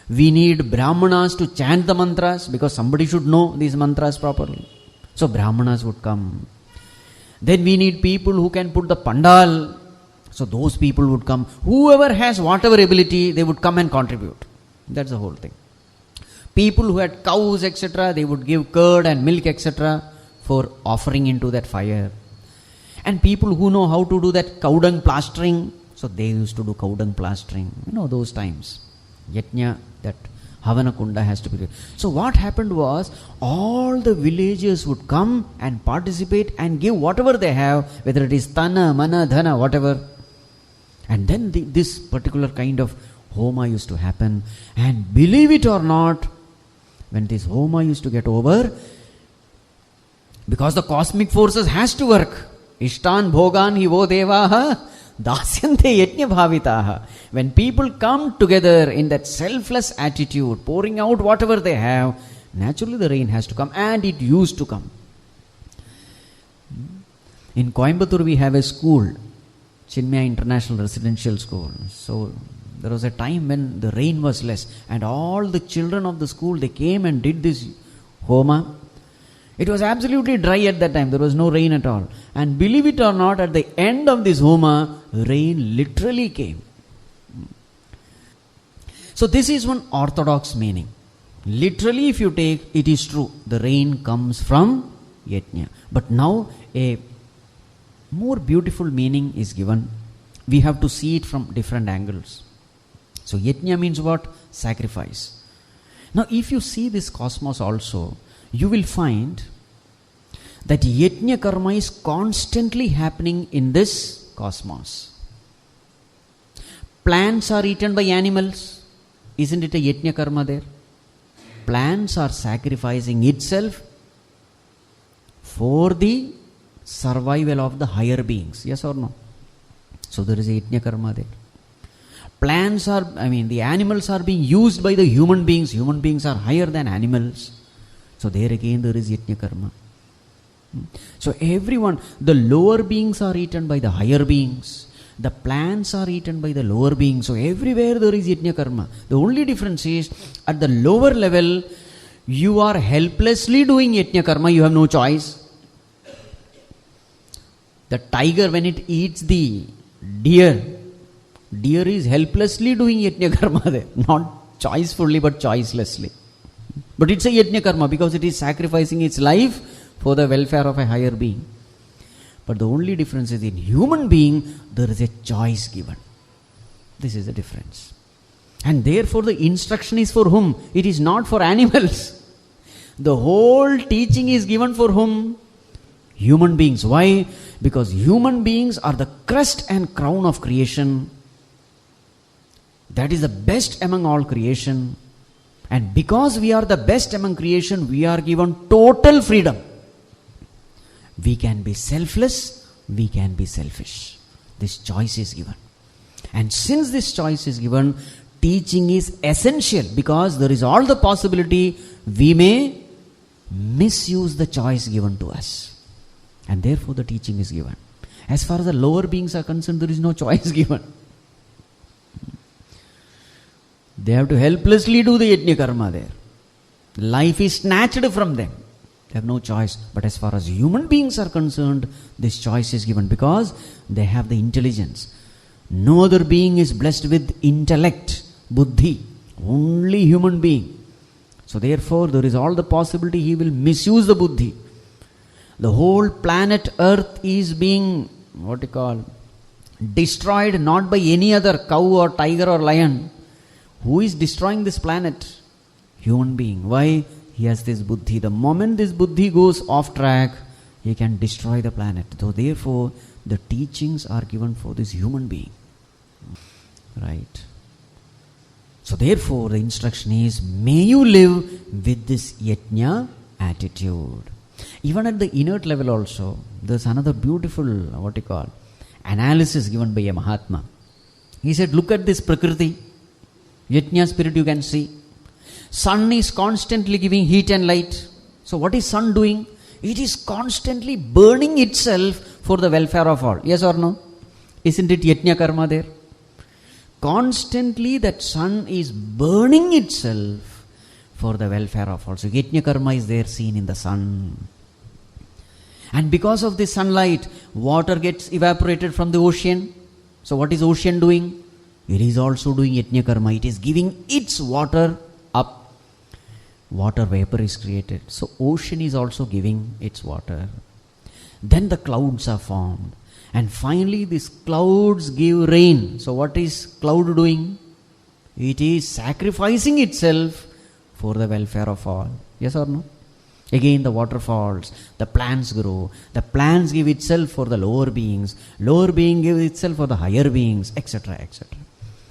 We need Brahmanas to chant the mantras, because somebody should know these mantras properly. So Brahmanas would come. Then we need people who can put the pandal. So those people would come. Whoever has whatever ability, they would come and contribute. That's the whole thing. People who had cows, etc., they would give curd and milk, etc., for offering into that fire. And people who know how to do that cow dung plastering, so they used to do cow dung plastering. Those times. Yajna, that Havana Kunda has to be. So what happened was, all the villagers would come and participate and give whatever they have, whether it is Tana, Mana, Dhana, whatever. And then this particular kind of Homa used to happen. And believe it or not, when this Homa used to get over, because the cosmic forces has to work. Ishtan bhogan hi vo devaha dasyante yajna bhavitaha. When people come together in that selfless attitude, pouring out whatever they have, naturally the rain has to come, and it used to come. In Coimbatore we have a school, Chinmaya International Residential School. So there was a time when the rain was less, and all the children of the school, they came and did this Homa. It was absolutely dry at that time. There was no rain at all. And believe it or not, at the end of this Homa, rain literally came. So this is one orthodox meaning. Literally, if you take, it is true. The rain comes from Yajna. But now a more beautiful meaning is given. We have to see it from different angles. So Yajna means what? Sacrifice. Now if you see this cosmos also, you will find that Yajna karma is constantly happening in this cosmos. Plants are eaten by animals. Isn't it a Yajna karma there? Plants are sacrificing itself for the survival of the higher beings. Yes or no? So there is a Yajna karma there. The animals are being used by the human beings. Human beings are higher than animals. So there again there is Yajna karma. So everyone, the lower beings are eaten by the higher beings. The plants are eaten by the lower beings. So everywhere there is Yajna karma. The only difference is, at the lower level, you are helplessly doing Yajna karma. You have no choice. The tiger, when it eats the deer is helplessly doing Yajna karma there. Not choicefully, but choicelessly. But it's a Yajna karma because it is sacrificing its life for the welfare of a higher being. But the only difference is, in human being, there is a choice given. This is the difference. And therefore the instruction is for whom? It is not for animals. The whole teaching is given for whom? Human beings. Why? Because human beings are the crest and crown of creation. That is the best among all creation. And because we are the best among creation, we are given total freedom. We can be selfless, we can be selfish. This choice is given. And since this choice is given, teaching is essential because there is all the possibility we may misuse the choice given to us. And therefore the teaching is given. As far as the lower beings are concerned, there is no choice given. They have to helplessly do the yajna karma there. Life is snatched from them. They have no choice. But as far as human beings are concerned, this choice is given because they have the intelligence. No other being is blessed with intellect, buddhi. Only human being. So therefore, there is all the possibility he will misuse the buddhi. The whole planet Earth is being, destroyed not by any other cow or tiger or lion. Who is destroying this planet? Human being. Why? He has this buddhi. The moment this buddhi goes off track, he can destroy the planet. So therefore, the teachings are given for this human being. Right? So therefore, the instruction is, may you live with this yajna attitude. Even at the inert level also, there's another beautiful, analysis given by a Mahatma. He said, look at this Prakriti. Yajna spirit you can see. Sun is constantly giving heat and light. So what is sun doing? It is constantly burning itself for the welfare of all. Yes or no? Isn't it yajna karma there? Constantly that sun is burning itself for the welfare of all. So yajna karma is there seen in the sun. And because of this sunlight, water gets evaporated from the ocean. So what is ocean doing? It is also doing yajna karma. It is giving its water up. Water vapor is created. So ocean is also giving its water. Then the clouds are formed. And finally these clouds give rain. So what is cloud doing? It is sacrificing itself for the welfare of all. Yes or no? Again the water falls, the plants grow, the plants give itself for the lower beings, lower being gives itself for the higher beings, etc., etc.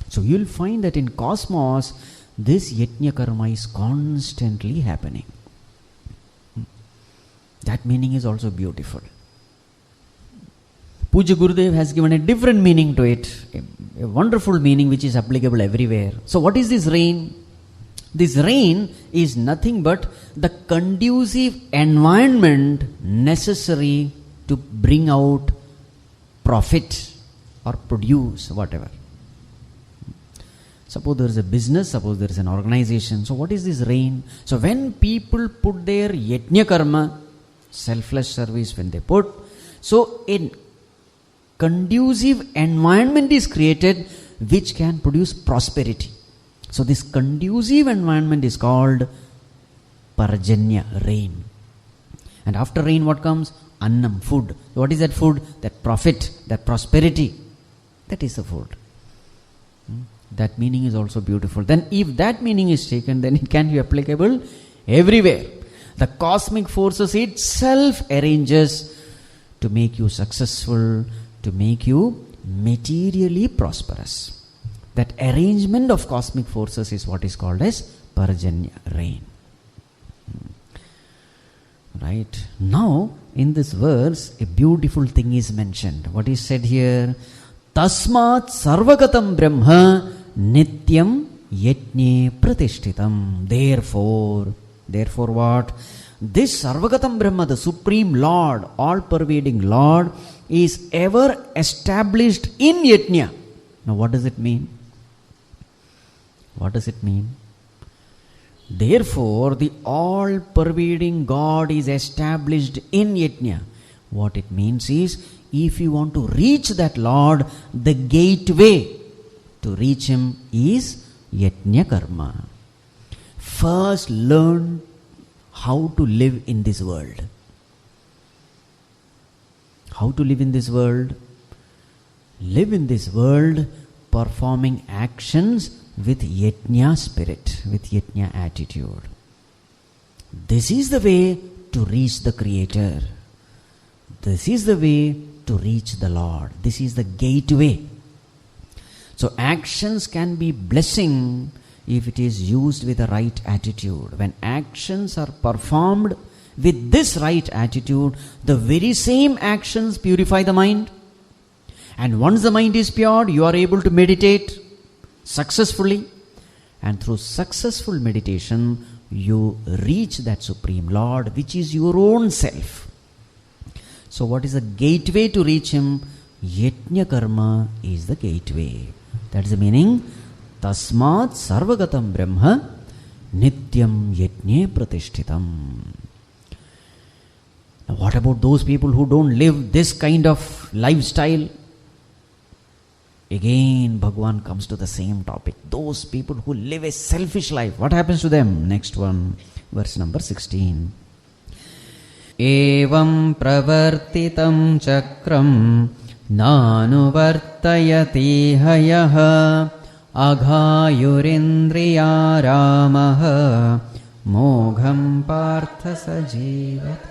So you will find that in cosmos, this yajna karma is constantly happening. That meaning is also beautiful. Puja Gurudev has given a different meaning to it, a wonderful meaning which is applicable everywhere. So what is this rain? This rain is nothing but the conducive environment necessary to bring out profit or produce whatever. Suppose there is a business, suppose there is an organization. So what is this rain? So when people put their yajna karma, selfless service, when they put, so a conducive environment is created which can produce prosperity. So this conducive environment is called Parjanya, rain. And after rain what comes? Annam, food. What is that food? That profit, that prosperity. That is the food. That meaning is also beautiful. Then if that meaning is taken, then it can be applicable everywhere. The cosmic forces itself arranges to make you successful, to make you materially prosperous. That arrangement of cosmic forces is what is called as Parjanya, rain. Right. Now, in this verse, a beautiful thing is mentioned. What is said here? Tasmat sarvagatam brahma nityam yajne pratishtitam. Therefore what? This sarvagatam brahma, the supreme Lord, all-pervading Lord, is ever established in yajna. Now what does it mean? What does it mean? Therefore, the all-pervading God is established in yajna. What it means is, if you want to reach that Lord, the gateway to reach Him is yajna karma. First learn how to live in this world. How to live in this world? Live in this world performing actions with yajna spirit, with yajna attitude. This is the way to reach the Creator. This is the way to reach the Lord. This is the gateway. So actions can be blessing if it is used with the right attitude. When actions are performed with this right attitude, the very same actions purify the mind. And once the mind is pure, you are able to meditate successfully. And through successful meditation, you reach that Supreme Lord, which is your own self. So what is the gateway to reach Him? Yajna karma is the gateway. That is the meaning. Tasmat sarvagatam brahma nityam yajne pratishtitam. Now what about those people who don't live this kind of lifestyle? Again, Bhagwan comes to the same topic. Those people who live a selfish life, what happens to them? Next one, verse number 16. Evam pravartitam chakram nanuvartayati hayaha aghayurindriya ramaha mogham partha sajivati.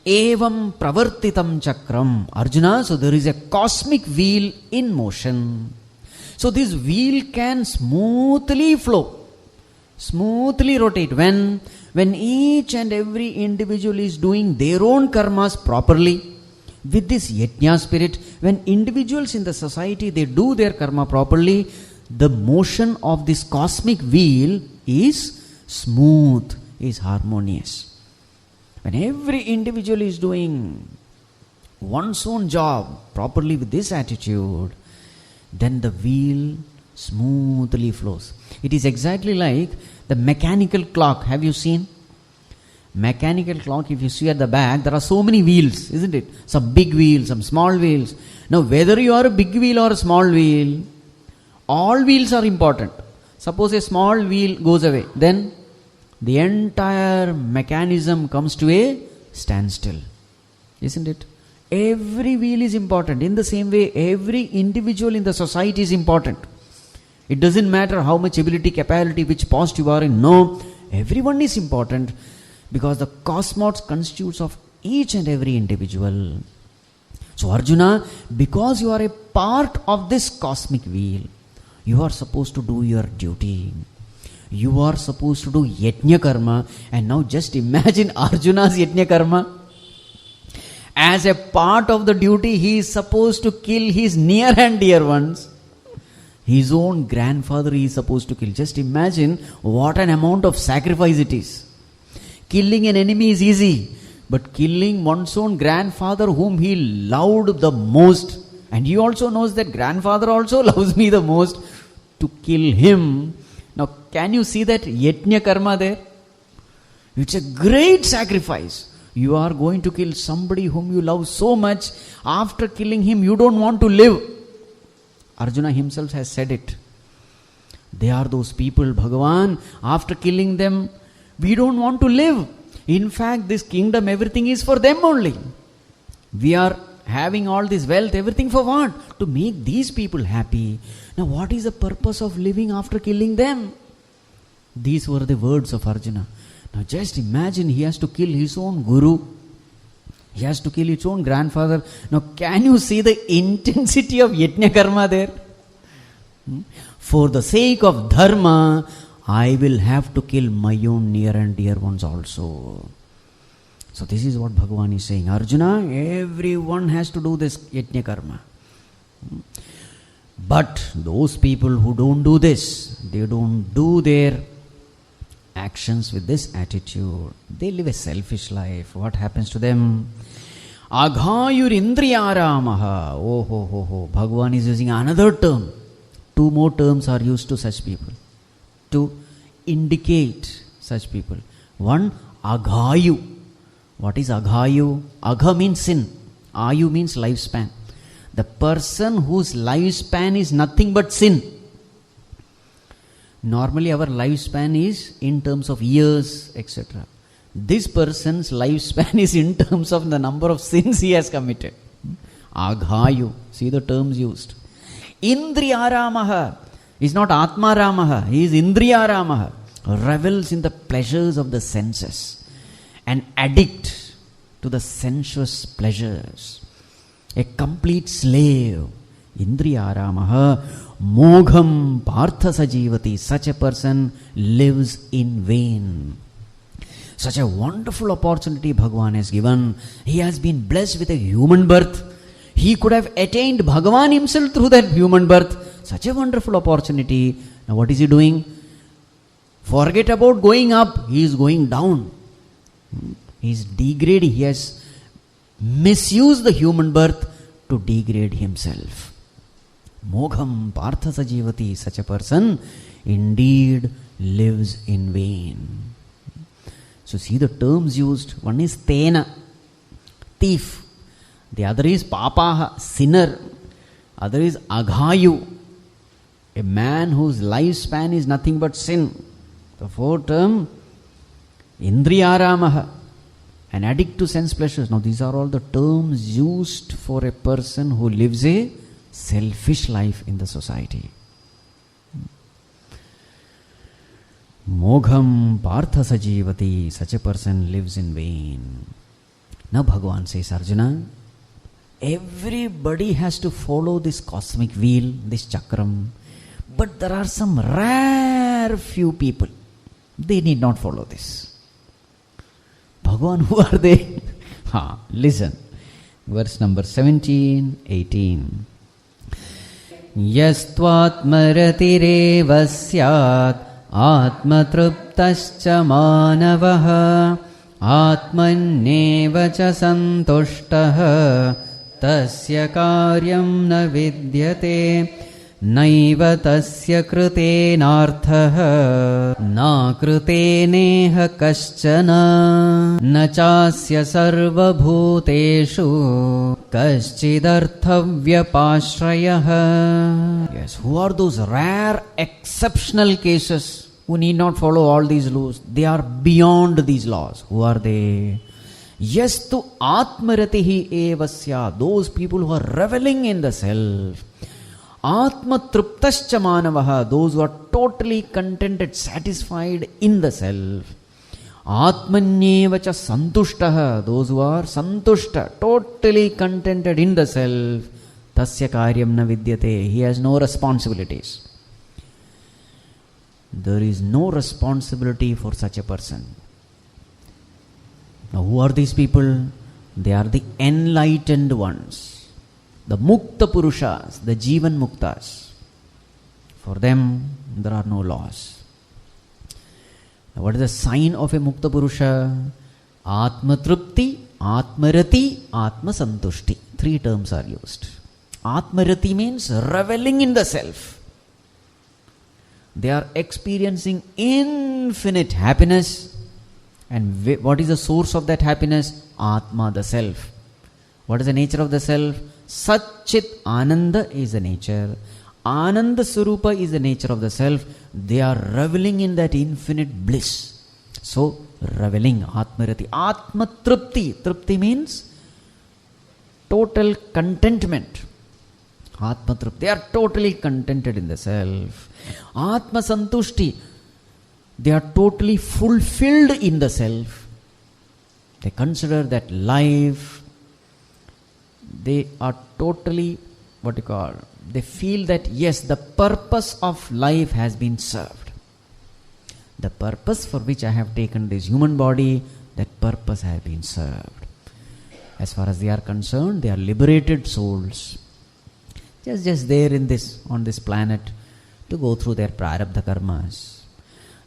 Evam pravartitam chakram. Arjuna, so there is a cosmic wheel in motion. So this wheel can smoothly flow, smoothly rotate. When each and every individual is doing their own karmas properly, with this yajna spirit, when individuals in the society, they do their karma properly, the motion of this cosmic wheel is smooth, is harmonious. When every individual is doing one's own job properly with this attitude, then the wheel smoothly flows. It is exactly like the mechanical clock. Have you seen? Mechanical clock, if you see at the back, there are so many wheels, isn't it? Some big wheels, some small wheels. Now, whether you are a big wheel or a small wheel, all wheels are important. Suppose a small wheel goes away, then the entire mechanism comes to a standstill, isn't it? Every wheel is important. In the same way, every individual in the society is important. It doesn't matter how much ability, capability, which post you are in. No, everyone is important, because the cosmos constitutes of each and every individual. So Arjuna, because you are a part of this cosmic wheel, you are supposed to do your duty. You are supposed to do yajna karma. And now just imagine Arjuna's yajna karma. As a part of the duty, he is supposed to kill his near and dear ones. His own grandfather he is supposed to kill. Just imagine what an amount of sacrifice it is. Killing an enemy is easy, but killing one's own grandfather whom he loved the most, and he also knows that grandfather also loves me the most, to kill him. Now can you see that yajna karma there? It's a great sacrifice. You are going to kill somebody whom you love so much. After killing him, you don't want to live. Arjuna himself has said it. They are those people, Bhagavan, after killing them, we don't want to live. In fact, this kingdom, everything is for them only. We are having all this wealth, everything for what? To make these people happy. Now what is the purpose of living after killing them? These were the words of Arjuna. Now just imagine, he has to kill his own guru. He has to kill his own grandfather. Now can you see the intensity of yajna karma there? For the sake of dharma, I will have to kill my own near and dear ones also. So this is what Bhagavan is saying. Arjuna, everyone has to do this yajna karma. But those people who don't do this, they don't do their actions with this attitude. They live a selfish life. What happens to them? Aghayurindriyaramaha. Oh, ho, ho, ho. Bhagavan is using another term. Two more terms are used to such people, to indicate such people. One, aghayu. What is aghayu? Agha means sin. Ayu means lifespan. The person whose lifespan is nothing but sin. Normally our lifespan is in terms of years, etc. This person's lifespan is in terms of the number of sins he has committed. Aghayu. See the terms used. Indriyaramaha is not Atmaramaha. He is Indriyaramaha. Revels in the pleasures of the senses. An addict to the sensuous pleasures. A complete slave. Indriyaramaha. Mogham partha sajivati. Such a person lives in vain. Such a wonderful opportunity Bhagavan has given. He has been blessed with a human birth. He could have attained Bhagavan himself through that human birth. Such a wonderful opportunity. Now what is he doing? Forget about going up, he is going down. He is degrading, he has misused the human birth to degrade himself. Mogham partha sajivati, such a person indeed lives in vain. So see the terms used. One is tena, thief. The other is papaha, sinner. Other is aghayu, a man whose lifespan is nothing but sin. The fourth term, indriyaramaha, an addict to sense pleasures. Now these are all the terms used for a person who lives a selfish life in the society. Mogham partha sajivati, such a person lives in vain. Now Bhagavan says, Arjuna, everybody has to follow this cosmic wheel, this chakram, but there are some rare few people. They need not follow this. Bhagavan, who are they? Listen. Verse number 17, 18. Yastvatmaratireva syat atmatruptascha manavaha atmanneva cha santushtaha tasya karyam na vidyate naiva tasya krutenarthaha na kruteneha kaschana na chasya sarva bhuteshu kaschidharthavyapashrayah. Yes, who are those rare exceptional cases who need not follow all these laws? They are beyond these laws. Who are they? Yes, to atmaratihi evasya, those people who are reveling in the self. Atma truptascha manavaha, those who are totally contented, satisfied in the self. Atmanyevacha santushtaha, those who are santushta, totally contented in the self. Tasya karyam na vidyate, he has no responsibilities. There is no responsibility for such a person. Now who are these people? They are the enlightened ones. The Mukta Purushas, the Jivan Muktas. For them, there are no laws. Now, what is the sign of a Mukta Purusha? Atma Trupti, Atmarati, Atma Santushti. Three terms are used. Atmarati means reveling in the self. They are experiencing infinite happiness. And what is the source of that happiness? Atma, the self. What is the nature of the self? Satchit Ananda is the nature. Ananda Surupa is the nature of the self. They are reveling in that infinite bliss. So, reveling, Atmarati. Atma Trupti. Trupti means total contentment. Atma Trupti. They are totally contented in the self. Atma Santushti. They are totally fulfilled in the self. They consider that life, they are totally, they feel that yes, the purpose of life has been served. The purpose for which I have taken this human body, that purpose has been served. As far as they are concerned, they are liberated souls. Just there on this planet to go through their prarabdha karmas.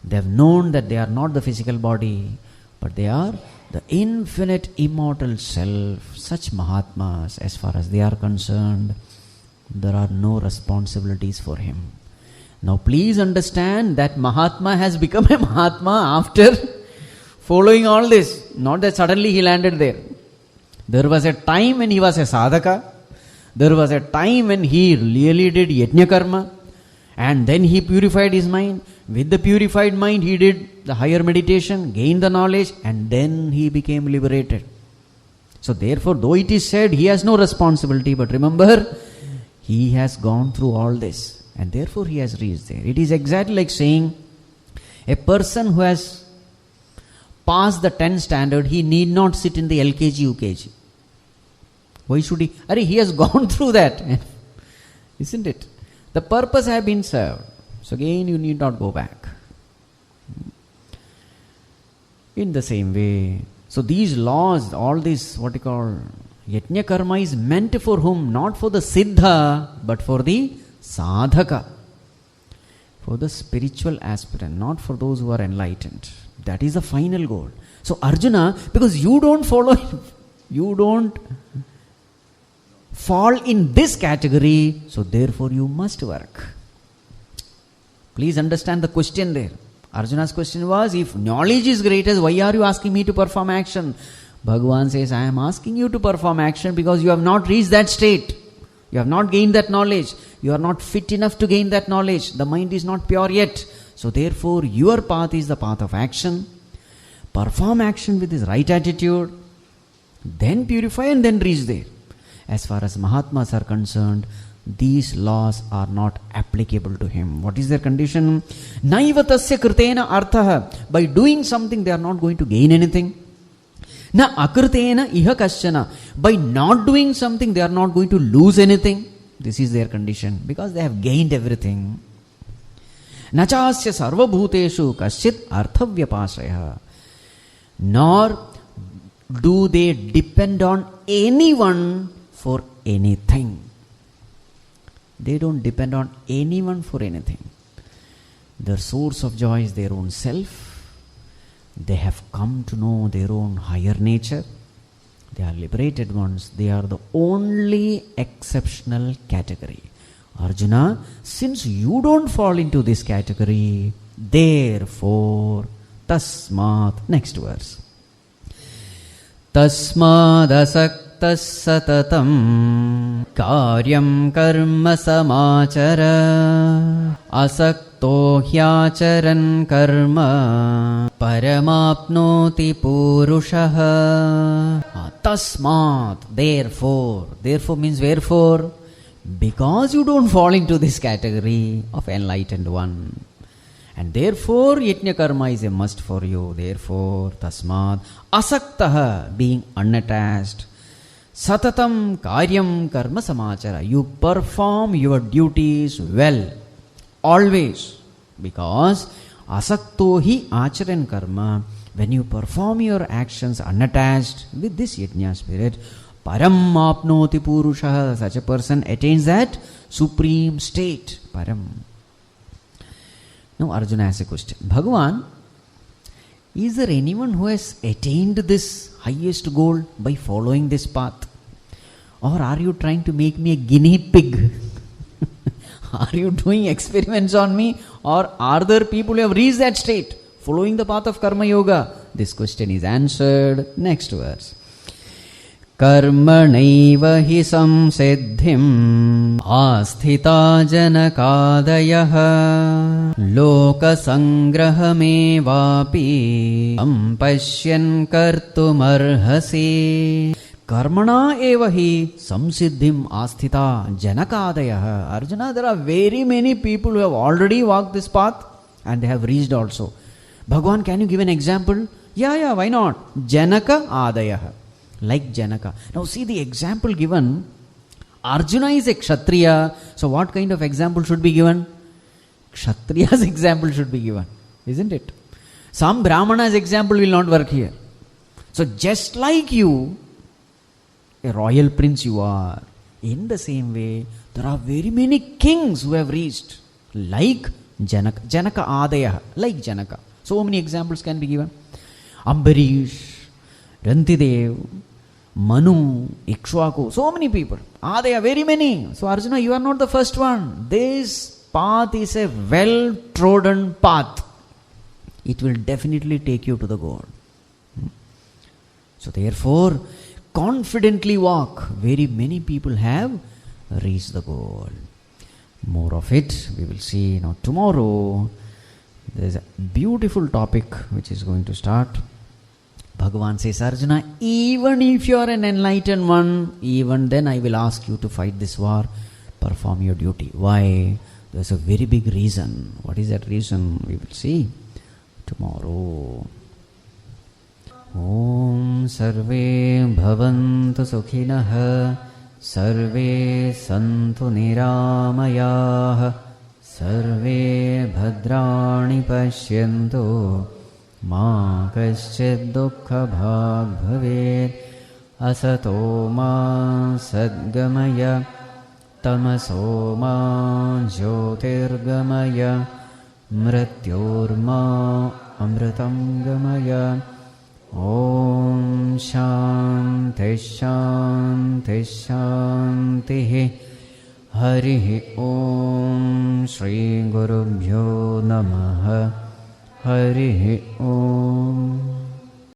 They have known that they are not the physical body, but they are the infinite immortal self. Such Mahatmas, as far as they are concerned, there are no responsibilities for him. Now please understand that Mahatma has become a Mahatma after following all this. Not that suddenly he landed there. There was a time when he was a sadhaka. There was a time when he really did yajna karma. And then he purified his mind. With the purified mind, he did the higher meditation, gained the knowledge, and then he became liberated. So therefore, though it is said he has no responsibility, but remember, he has gone through all this, and therefore he has reached there. It is exactly like saying, a person who has passed the 10 standard, he need not sit in the LKG, UKG. Why should he? He has gone through that. Isn't it? The purpose has been served. So again, you need not go back. In the same way, so these laws, all this, yajna karma is meant for whom? Not for the siddha, but for the sadhaka. For the spiritual aspirant, not for those who are enlightened. That is the final goal. So Arjuna, because you don't follow, you don't fall in this category, so therefore you must work. Please understand the question there. Arjuna's question was, if knowledge is greatest, why are you asking me to perform action? Bhagavan says, I am asking you to perform action because you have not reached that state. You have not gained that knowledge. You are not fit enough to gain that knowledge. The mind is not pure yet. So therefore, your path is the path of action. Perform action with this right attitude. Then purify and then reach there. As far as Mahatmas are concerned, these laws are not applicable to him. What is their condition? Naiva tasya kritena arthaha. By doing something, they are not going to gain anything. Na akritena iha kaschana. By not doing something, they are not going to lose anything. This is their condition, because they have gained everything. Nachasya sarva bhuteshu kaschit arthavyapasaya. Nor do they depend on anyone for anything. They don't depend on anyone for anything. Their source of joy is their own self. They have come to know their own higher nature. They are liberated ones. They are the only exceptional category. Arjuna, since you don't fall into this category, therefore, tasmat, next verse. Tasmad asaktas satatam karyam karma samachara asakto hyacharan karma paramapnoti purushaha. Tasmat, therefore. Therefore means wherefore? Because you don't fall into this category of enlightened one. And therefore, yajna karma is a must for you. Therefore, tasmat, asaktaha, being unattached, satatam karyam karma samachara. You perform your duties well, always. Because asakto hi acharan karma, when you perform your actions unattached with this yajna spirit, param apnoti purusha, such a person attains that supreme state, param. Now Arjuna asks a question. Bhagavan, is there anyone who has attained this highest goal by following this path? Or are you trying to make me a guinea pig? Are you doing experiments on me? Or are there people who have reached that state, following the path of Karma Yoga? This question is answered. Next verse. Karmanaiva hi samsiddhim asthita janakadayaha lokasangrahamevapi ampashyan kartumarhasi. Karmana eva hi samsiddhim asthita janakadayaha. Arjuna, there are very many people who have already walked this path and they have reached also. Bhagavan, can you give an example? Yeah, why not? Janaka adayaha. Like Janaka. Now see the example given. Arjuna is a Kshatriya. So what kind of example should be given? Kshatriya's example should be given. Isn't it? Some Brahmana's example will not work here. So just like you, a royal prince you are, in the same way, there are very many kings who have reached. Like Janaka. Janaka Adaya. Like Janaka. So many examples can be given. Ambarish, Rantidev, Manu, Ikshwaku, so many people. There are very many. So Arjuna, you are not the first one. This path is a well-trodden path. It will definitely take you to the goal. So therefore, confidently walk. Very many people have reached the goal. More of it we will see now tomorrow. There is a beautiful topic which is going to start. Bhagavan says, Arjuna, even if you are an enlightened one, even then I will ask you to fight this war, perform your duty. Why? There is a very big reason. What is that reason? We will see tomorrow. Om Sarve Bhavantu Sukhinah Sarve Santu Niramayah Sarve Bhadrani Pashyantu Ma kaschid dukkha bhag bhavet asato ma sadgamaya tamaso ma jyotirgamaya मृत्योर्मा अमृतं गमय। ॐ शान्तिः शान्तिः शान्तिः। हरिः ॐ श्रीगुरुभ्यो नमः। हरिः ॐ।